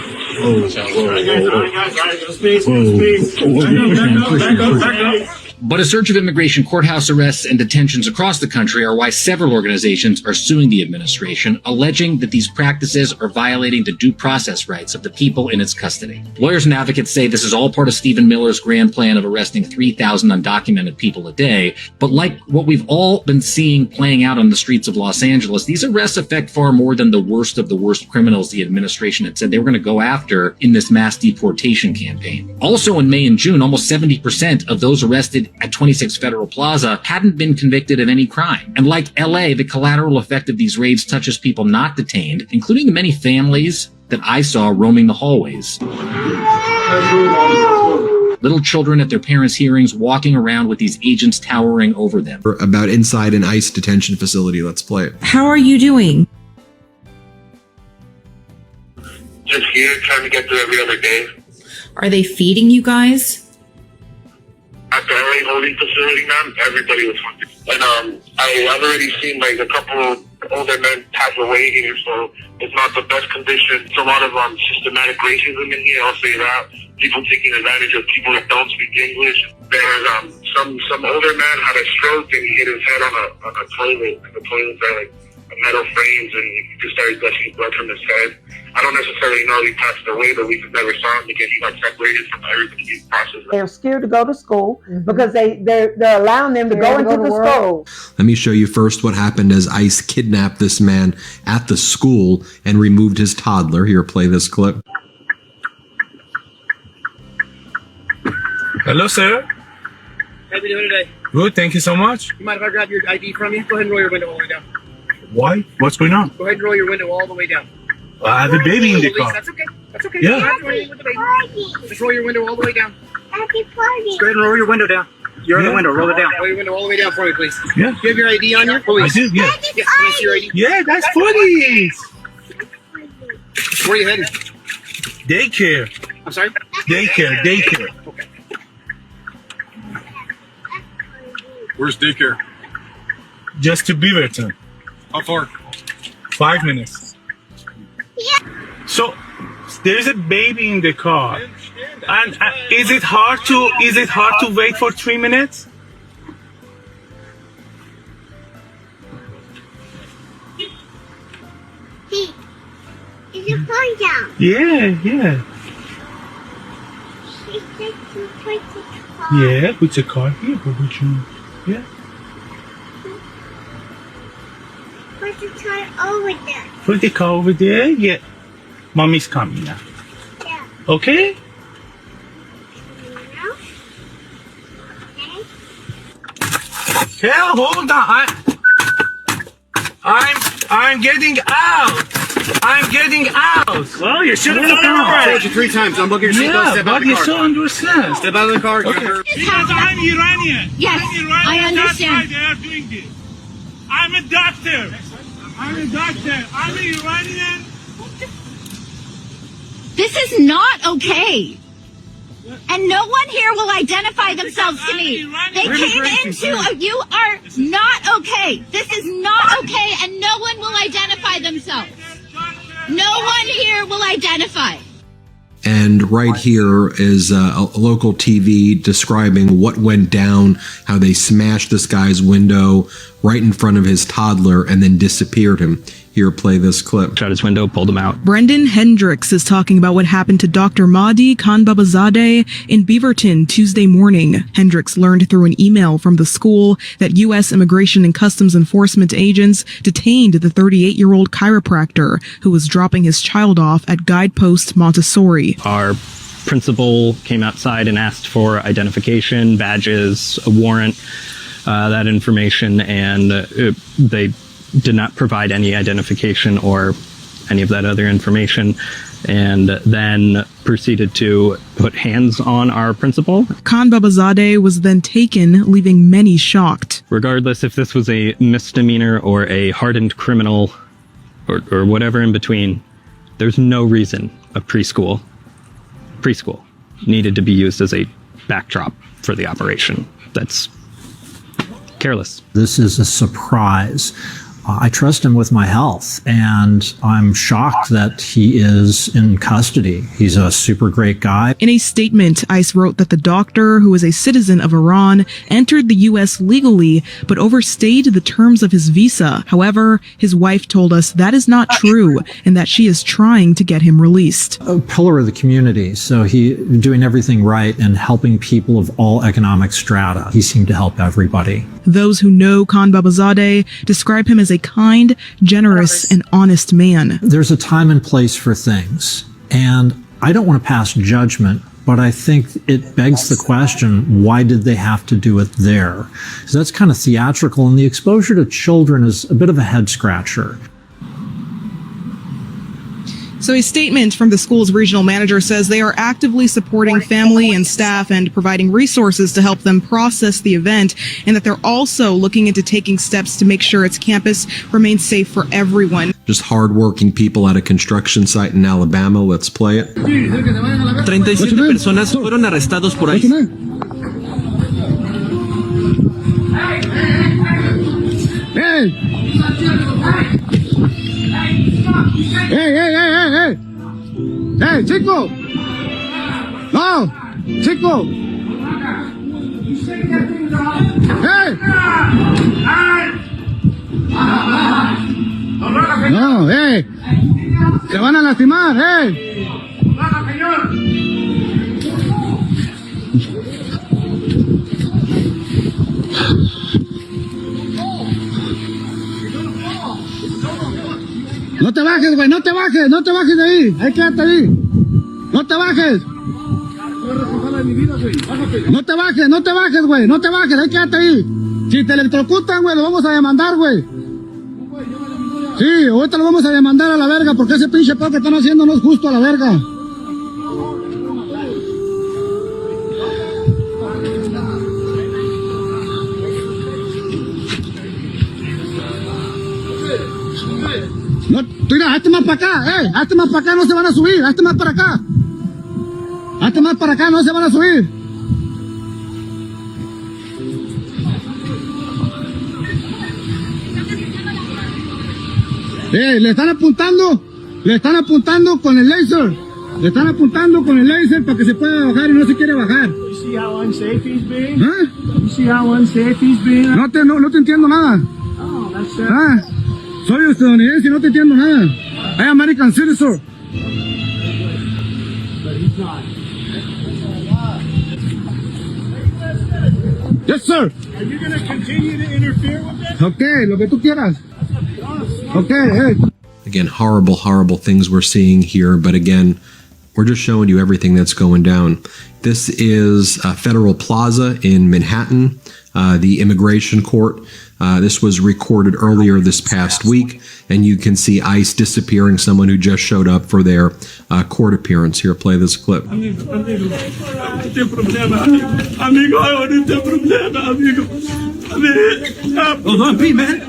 But a surge of immigration courthouse arrests and detentions across the country are why several organizations are suing the administration, alleging that these practices are violating the due process rights of the people in its custody. Lawyers and advocates say this is all part of Stephen Miller's grand plan of arresting 3,000 undocumented people a day. But like what we've all been seeing playing out on the streets of Los Angeles, these arrests affect far more than the worst of the worst criminals the administration had said they were going to go after in this mass deportation campaign. Also in May and June, almost 70% of those arrested at 26 Federal Plaza hadn't been convicted of any crime. And like LA, the collateral effect of these raids touches people not detained, including the many families that I saw roaming the hallways. Little children at their parents' hearings walking around with these agents towering over them. About inside an ICE detention facility. Let's play it. How are you doing? Just here, trying to get through every other day. Are they feeding you guys? At the LA holding facility, ma'am, everybody was hungry. And I've already seen like a couple of older men pass away here, so it's not the best condition. It's a lot of systematic racism in here, I'll say that. People taking advantage of people that don't speak English. There's some older man had a stroke and he hit his head on a toilet. And the toilets are like metal frames, and he just started gushing blood from his head. I don't necessarily know if he passed away, but we just never saw him because he got separated from everybody being processed. They're scared to go to school because they're allowing them to go into the school. Let me show you first what happened as ICE kidnapped this man at the school and removed his toddler. Here, play this clip. Hello, sir. How are you doing today? Good, thank you so much. You mind if I grab your ID from you? Go ahead and roll your window all the way down. Why? What's going on? Go ahead and roll your window all the way down. I have a baby in the car. That's okay. That's okay. Yeah. You don't have to do anything with the baby. Just roll your window all the way down. Happy party. Just go ahead and roll your window down. You're in the window. Roll it down. Roll your window all the way down for me, please. Yeah. Do you have your ID on you? Please. I do, yeah. Yeah, can I see your ID? Yeah, that's funny. Where are you headed? Daycare. I'm sorry? Daycare. Okay. Where's daycare? Just to Beaverton. How far? 5 minutes. Yeah. So there's a baby in the car, and is it hard to wait for 3 minutes? Hey, is your phone down? Yeah. She said to put the car. Yeah, put the car here. What would you? Yeah. Put the car over there. Put the car over there. Yeah. Mommy's coming now. Yeah. Okay. Now? Okay. Yeah, hold on. I'm getting out. Well, you should have done it I told right. you 3 times. I'm looking at your seatbelt. Yeah, Step out but of the you car. should understand. Step out of the car. Okay. Because I'm Iranian. Yes, I'm Iranian. I understand. That's why they are doing this. I'm a doctor. I'm an Iranian. This is not okay. And no one here will identify themselves to me. They came into you are not okay. This is not okay, and no one will identify themselves. No one here will identify. And right here is a local TV describing what went down, how they smashed this guy's window right in front of his toddler and then disappeared him. Here, play this clip. Shut his window, pulled him out. Brendan Hendricks is talking about what happened to Dr. Mahdi Khanbabazadeh in Beaverton Tuesday morning. Hendricks learned through an email from the school that U.S. Immigration and Customs Enforcement agents detained the 38-year-old chiropractor who was dropping his child off at Guidepost Montessori. Our principal came outside and asked for identification, badges, a warrant, that information, and they did not provide any identification or any of that other information, and then proceeded to put hands on our principal. Khanbabazadeh was then taken, leaving many shocked. Regardless if this was a misdemeanor or a hardened criminal or whatever in between, there's no reason a preschool needed to be used as a backdrop for the operation. That's careless. This is a surprise. I trust him with my health, and I'm shocked that he is in custody. He's a super great guy. In a statement, ICE wrote that the doctor, who is a citizen of Iran, entered the U.S. legally, but overstayed the terms of his visa. However, his wife told us that is not true, and that she is trying to get him released. A pillar of the community, so he doing everything right and helping people of all economic strata. He seemed to help everybody. Those who know Khanbabazadeh describe him as a kind, generous, and honest man. There's a time and place for things, and I don't want to pass judgment but I think it begs the question, why did they have to do it there? Because that's kind of theatrical, and the exposure to children is a bit of a head scratcher. So a statement from the school's regional manager says they are actively supporting family and staff and providing resources to help them process the event, and that they're also looking into taking steps to make sure its campus remains safe for everyone. Just hardworking people at a construction site in Alabama. Let's play it. 37 personas fueron arrestados por ICE. Hey! Hey! Hey, chico! No! Chico! Hey! No, hey! Se van a lastimar, hey! No te bajes, güey, no te bajes de ahí, ahí quédate ahí. No te bajes. No te bajes, güey, no te bajes, ahí quédate ahí. Si te electrocutan, güey, lo vamos a demandar, güey. Sí, ahorita lo vamos a demandar a la verga, porque ese pinche pedo que están haciendo no es justo a la verga. No, mira, hazte más para acá, hazte más para acá, no se van a subir, hazte más para acá. Hazte más para acá, no se van a subir. Le están apuntando con el láser. Le están apuntando con el láser para que se pueda bajar y no se quiere bajar. No te entiendo nada. Soy estadounidense y no te entiendo nada. I'm American citizen. Yes, sir. Are you going to continue to interfere with this? Okay, lo que tú quieras. Okay, hey. Again, horrible things we're seeing here, but again, we're just showing you everything that's going down. This is Federal Plaza in Manhattan, the immigration court. This was recorded earlier this past week, and you can see ICE disappearing someone who just showed up for their court appearance. Here, play this clip. Hold on, be man.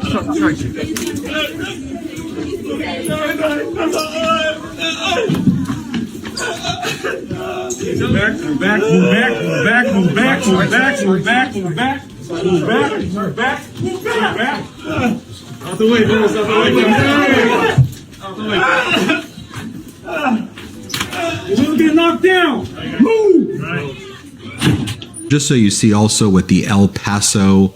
Move back. Out the way, Dennis, out the way. You're gonna get knocked down. Move. Just so you see also what the El Paso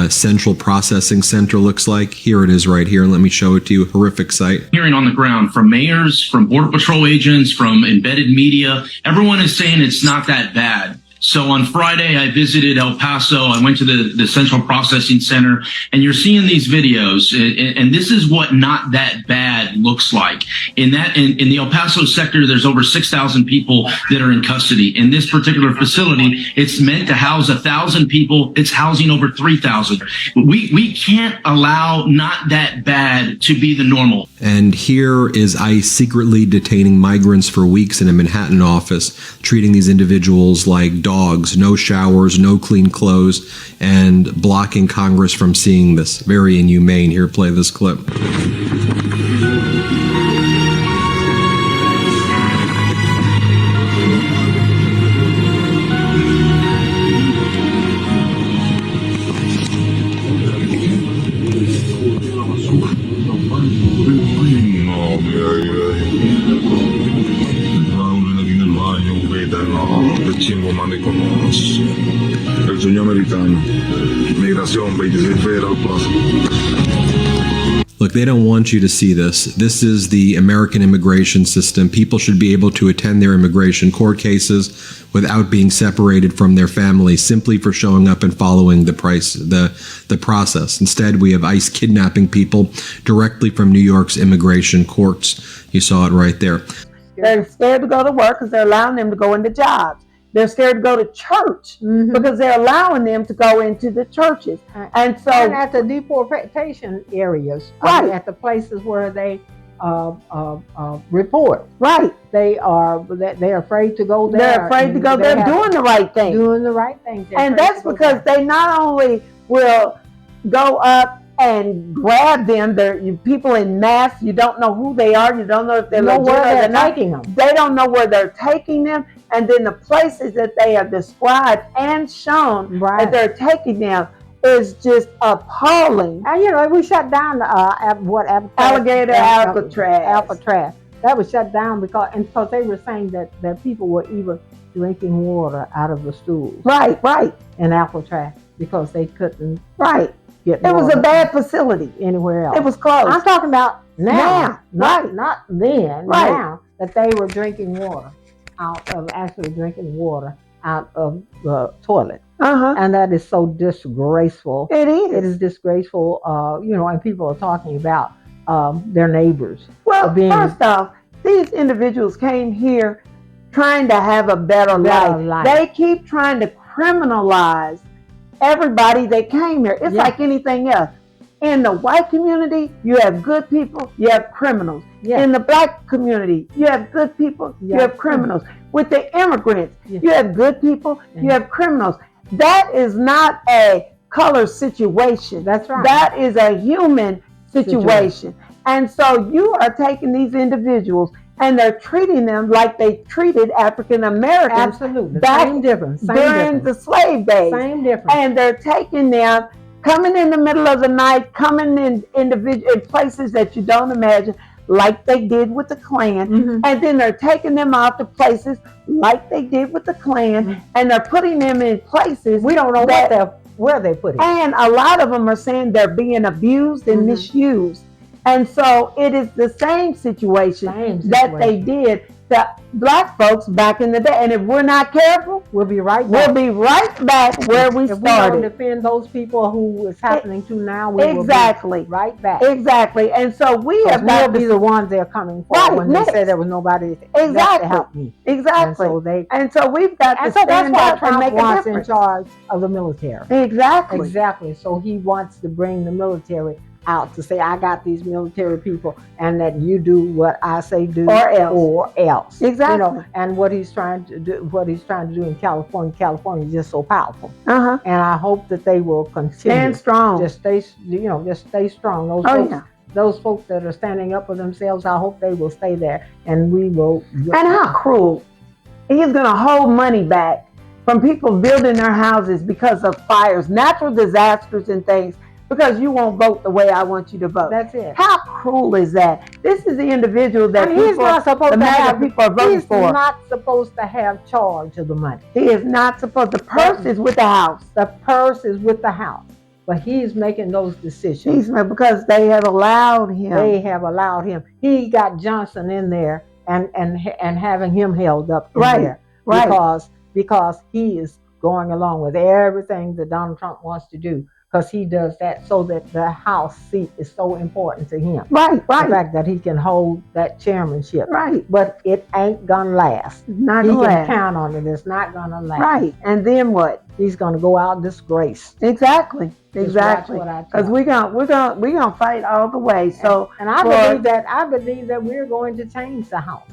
Central Processing Center looks like. Here it is right here. Let me show it to you. Horrific sight. Hearing on the ground from mayors, from Border Patrol agents, from embedded media, everyone is saying it's not that bad. So on Friday, I visited El Paso. I went to the Central Processing Center, and you're seeing these videos, and this is what not that bad looks like. In the El Paso sector, there's over 6,000 people that are in custody. In this particular facility, it's meant to house 1,000 people. It's housing over 3,000. We can't allow not that bad to be the normal. And here is ICE secretly detaining migrants for weeks in a Manhattan office, treating these individuals like dogs, no showers, no clean clothes, and blocking Congress from seeing this. Very inhumane. Here, play this clip. El sueño americano. Migración 26 Federal Plaza. Look, they don't want you to see this. This is the American immigration system. People should be able to attend their immigration court cases without being separated from their families simply for showing up and following the process. Instead, we have ICE kidnapping people directly from New York's immigration courts. You saw it right there. They're scared to go to work because they're allowing them to go into jobs. They're scared to go to church because they're allowing them to go into the churches. And so, and at the deportation areas, at the places where they report, they're afraid to go there. They're afraid to go. They're doing the right thing. Doing the right thing. And that's because they not only will go up and grab them, they're people in mass. You don't know who they are. You don't know if they're legit or they're not. Taking them. They don't know where they're taking them. And then the places that they have described and shown that they're taking them is just appalling. And we shut down Alligator Alcatraz. That was shut down because they were saying that people were even drinking water out of the stools. Right. In Alcatraz because they couldn't. It was a bad facility anywhere else. It was closed. I'm talking about now. Not then. Right. Now that they were drinking water out of the toilet. And that is so disgraceful. It is. It is disgraceful. And people are talking about their neighbors. Well, first off, these individuals came here trying to have a better life. They keep trying to criminalize everybody that came here. It's like anything else. In the white community, you have good people, you have criminals. In the black community, you have good people, you have criminals. With the immigrants, you have good people, you have criminals. That is not a color situation. That's right. That is a human situation. And so you are taking these individuals and they're treating them like they treated African Americans. Absolutely. Back Same difference. during the slave days. Same difference. And they're taking them, coming in the middle of the night, coming in in places that you don't imagine, like they did with the Klan. And then they're taking them out to places like they did with the Klan. And they're putting them in places. We don't know where they put it. And a lot of them are saying they're being abused and misused. And so it is the same situation that they did to black folks back in the day. And if we're not careful, we'll be right back. We'll be right back where we started. If we don't defend those people who is happening to now, we will be right back. Exactly. And so we have got to be the ones they're coming for when they say there was nobody left to help me. Exactly. And so we've got to stand up and make a difference. In charge of the military. Exactly. So he wants to bring the military out to say, I got these military people, and that you do what I say do, or else. Exactly. And what he's trying to do, in California is just so powerful. And I hope that they will continue. Stand strong. Just stay strong. Those folks that are standing up for themselves, I hope they will stay there, and we will. And how cruel! He's going to hold money back from people building their houses because of fires, natural disasters, and things. Because you won't vote the way I want you to vote. That's it. How cruel is that? This is the individual that he's not supposed to have. People are voting for. He's not supposed to have charge of the money. He is not supposed. The purse is with the house. The purse is with the house. But he's making those decisions. Because they have allowed him. He got Johnson in there and having him held up in there. Because he is going along with everything that Donald Trump wants to do. Because he does that so that the House seat is so important to him. Right. The fact that he can hold that chairmanship. Right. But it ain't gonna last. It's not gonna last. He can count on it. It's not gonna last. Right. And then what? He's gonna go out disgraced. Exactly. Because we're gonna fight all the way. So and I believe that we're going to change the House.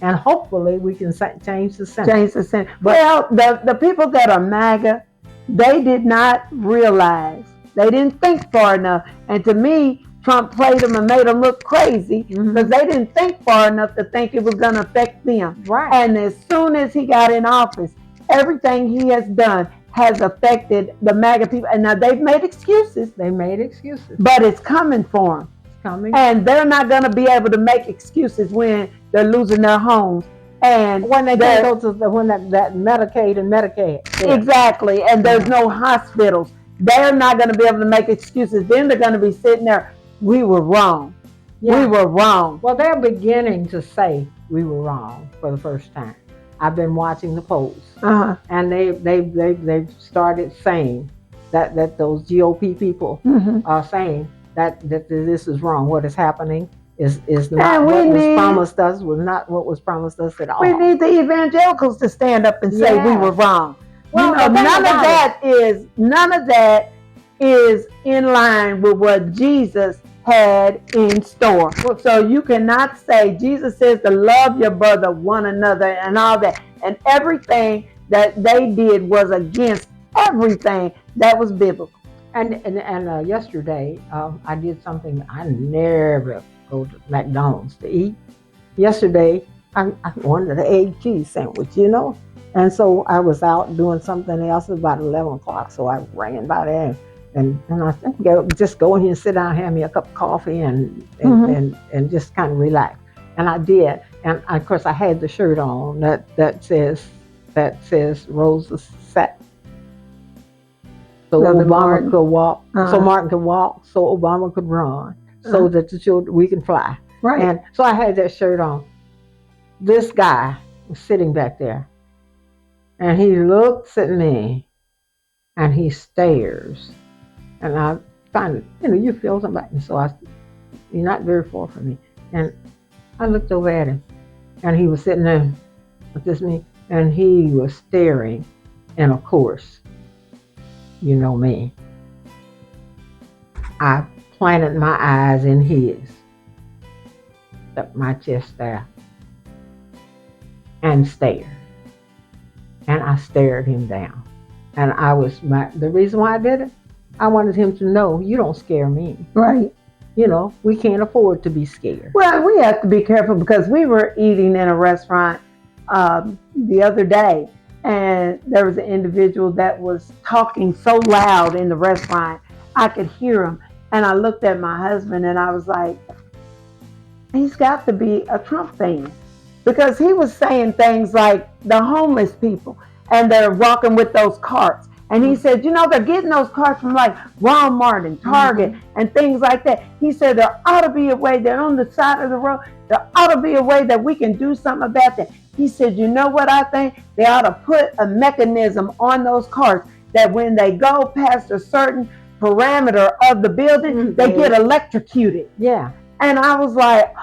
And hopefully we can change the Senate. Well, the people that are MAGA, they did not realize. They didn't think far enough. And to me, Trump played them and made them look crazy because they didn't think far enough to think it was going to affect them. Right. And as soon as he got in office, everything he has done has affected the MAGA people. And now they've made excuses. But it's coming for them. It's coming. And they're not going to be able to make excuses when they're losing their homes. And when they go to that Medicaid and Medicare. Exactly. And there's no hospitals. They're not going to be able to make excuses. Then they're going to be sitting there. We were wrong. Yeah. We were wrong. Well, they're beginning to say we were wrong for the first time. I've been watching the polls. And they've started saying that those GOP people are saying that this is wrong, what is happening. is not And what was promised us, was not what was promised us at all. We need the evangelicals to stand up and say we were wrong. Well, none of that is in line with what Jesus had in store. So you cannot say, Jesus says to love your brother, one another, and all that. And everything that they did was against everything that was biblical. And yesterday, I did something I never go to McDonald's to eat. Yesterday, I wanted an egg cheese sandwich, you know? And so I was out doing something else about 11 o'clock, so I ran by there. And I think just go in here and sit down, have me a cup of coffee, and just kind of relax. And I did. And of course, I had the shirt on that says Rosa Sat. So Obama could walk. So Martin could walk. So Obama could run. So that the children, we can fly. Right. And so I had that shirt on. This guy was sitting back there, and he looks at me, and he stares. And I find it, you feel somebody. So you're not very far from me. And I looked over at him, and he was sitting there with this me, and he was staring. And of course, you know me, I planted my eyes in his, up my chest there, and stared. And I stared him down. And the reason why I did it, I wanted him to know, you don't scare me. Right. We can't afford to be scared. Well, we have to be careful because we were eating in a restaurant the other day, and there was an individual that was talking so loud in the restaurant, I could hear him. And I looked at my husband and I was like, he's got to be a Trump fan, because he was saying things like the homeless people, and they're walking with those carts. And he said, they're getting those carts from like Walmart and Target and things like that. He said there ought to be a way, they're on the side of the road, there ought to be a way that we can do something about that. He said, you know what I think? They ought to put a mechanism on those carts that when they go past a certain parameter of the building, they get electrocuted. Yeah. And I was like,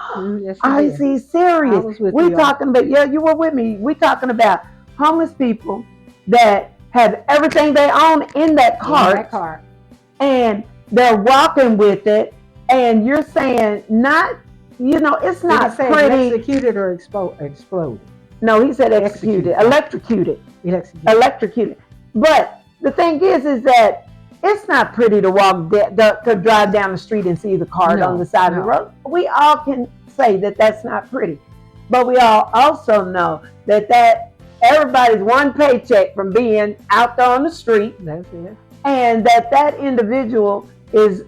yes, I see, serious. We talking about, you were with me. We talking about homeless people that have everything they own in that cart, and they're walking with it, and you're saying not, it's not pretty. Executed or exploded. No, he said executed, electrocuted. But the thing is that it's not pretty to to drive down the street and see the cart on the side of the road. We all can say that that's not pretty, but we all also know that everybody's one paycheck from being out there on the street. That's it. And that individual has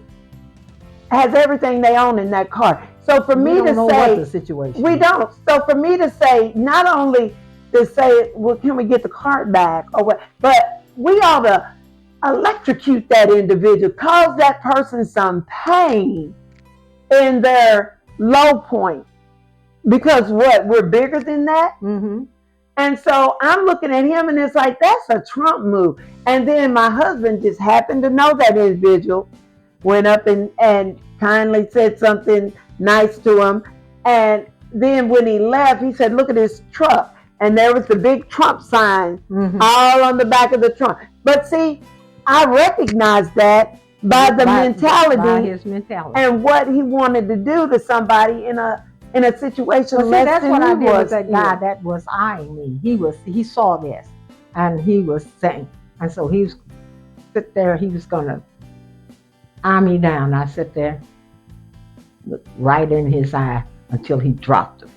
everything they own in that car. So for me to say, what the situation we is. don't. So for me to say, not only to say, well, can we get the cart back or what, but we ought to electrocute that individual, cause that person some pain in their low point. Because we're bigger than that. And so I'm looking at him and it's like, that's a Trump move. And then my husband just happened to know that individual, went up and kindly said something nice to him. And then when he left, he said, look at his truck. And there was the big Trump sign all on the back of the trunk. But see, I recognize that by his mentality and what he wanted to do to somebody in a situation. Well, see, that's what I did with that guy that was eyeing me. He saw this, and he was saying, and so he was sit there. He was gonna eye me down. I sit there, look right in his eye until he dropped him.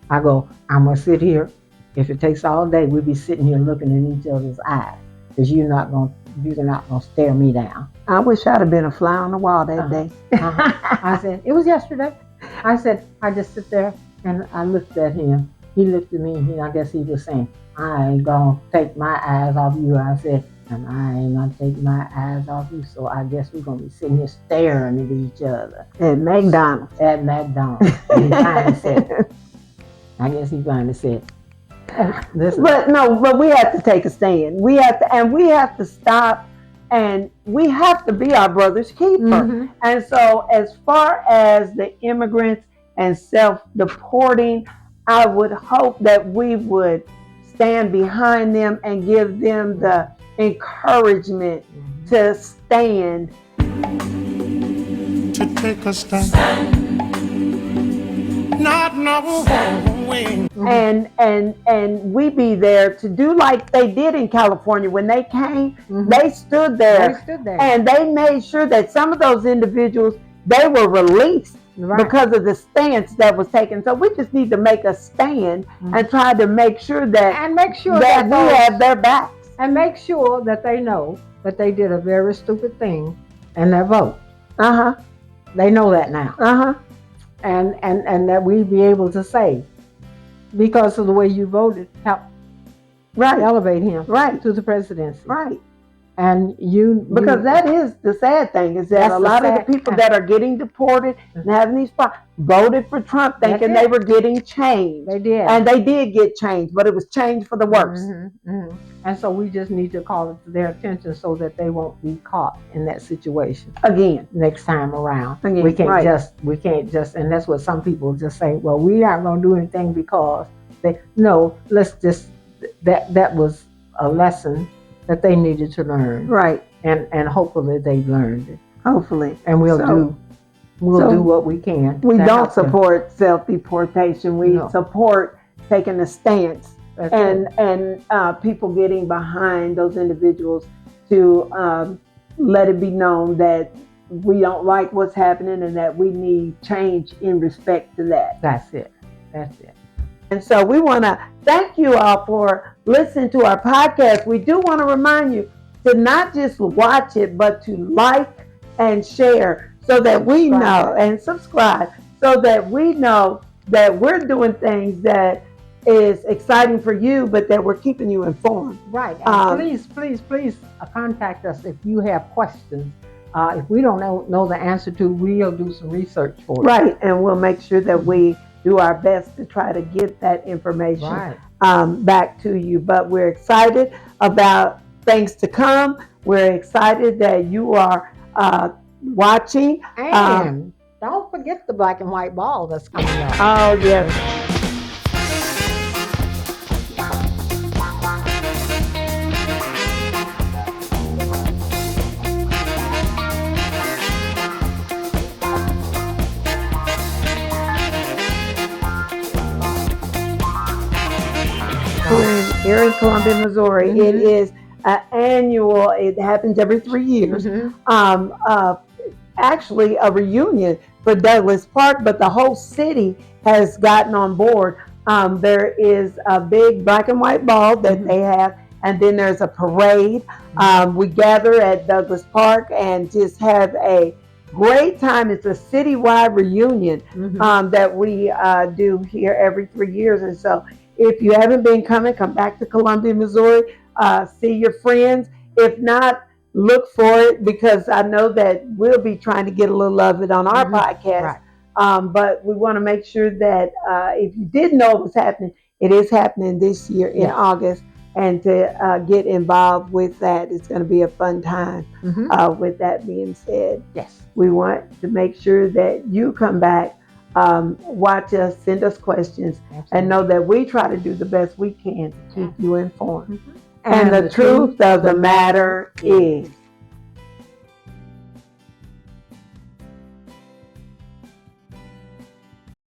I go, I'm gonna sit here. If it takes all day, we'll be sitting here looking in each other's eyes, because you're not gonna stare me down. I wish I'd have been a fly on the wall that day. I said, it was yesterday. I said, I just sit there and I looked at him. He looked at me and I guess he was saying, I ain't gonna take my eyes off you. I said, and I ain't gonna take my eyes off you. So I guess we're gonna be sitting here staring at each other. At McDonald's. And he finally said, I guess he finally said, but we have to take a stand. We have to stop, and we have to be our brother's keeper. And so as far as the immigrants and self-deporting, I would hope that we would stand behind them and give them the encouragement to stand. To take a stand. Not knowing. And we be there to do like they did in California when they came. They stood there. And they made sure that some of those individuals, they were released because of the stance that was taken. So we just need to make a stand and try to make sure that that we have their backs. And make sure that they know that they did a very stupid thing in their vote. They know that now. And that we be able to say, because of the way you voted, help elevate him to the presidency. And because that is the sad thing, is that a lot of the people that are getting deported and having these problems voted for Trump thinking they were getting change. They did. And they did get change, but it was change for the worse. And so we just need to call it to their attention so that they won't be caught in that situation again next time around. Again, we can't just, and that's what some people just say, well, we aren't going to do anything because that was a lesson that they needed to learn. And hopefully they've learned it. Hopefully. And we'll do what we can. We don't support self-deportation. We support taking a stance and people getting behind those individuals to let it be known that we don't like what's happening and that we need change in respect to that. That's it. And so we want to thank you all for listening to our podcast. We do want to remind you to not just watch it, but to like and share so that we know, and subscribe, so that we know that we're doing things that is exciting for you, but that we're keeping you informed. Please contact us if you have questions. If we don't know the answer to, we'll do some research for you. And we'll make sure that we do our best to try to get that information back to you. But we're excited about things to come. We're excited that you are watching. And don't forget the black and white ball that's coming up. Oh, yes. Here in Columbia, Missouri. It is annual. It happens every 3 years. Actually, a reunion for Douglas Park, but the whole city has gotten on board. There is a big black and white ball that they have, and then there's a parade. We gather at Douglas Park and just have a great time. It's a citywide reunion that we do here every 3 years. And so if you haven't been coming, come back to Columbia, Missouri, see your friends. If not, look for it, because I know that we'll be trying to get a little of it on our podcast. But we want to make sure that if you didn't know it was happening, it is happening this year in August. And to get involved with that, it's going to be a fun time. With that being said, we want to make sure that you come back, watch us, send us questions, and know that we try to do the best we can to keep you informed. And the truth of the matter is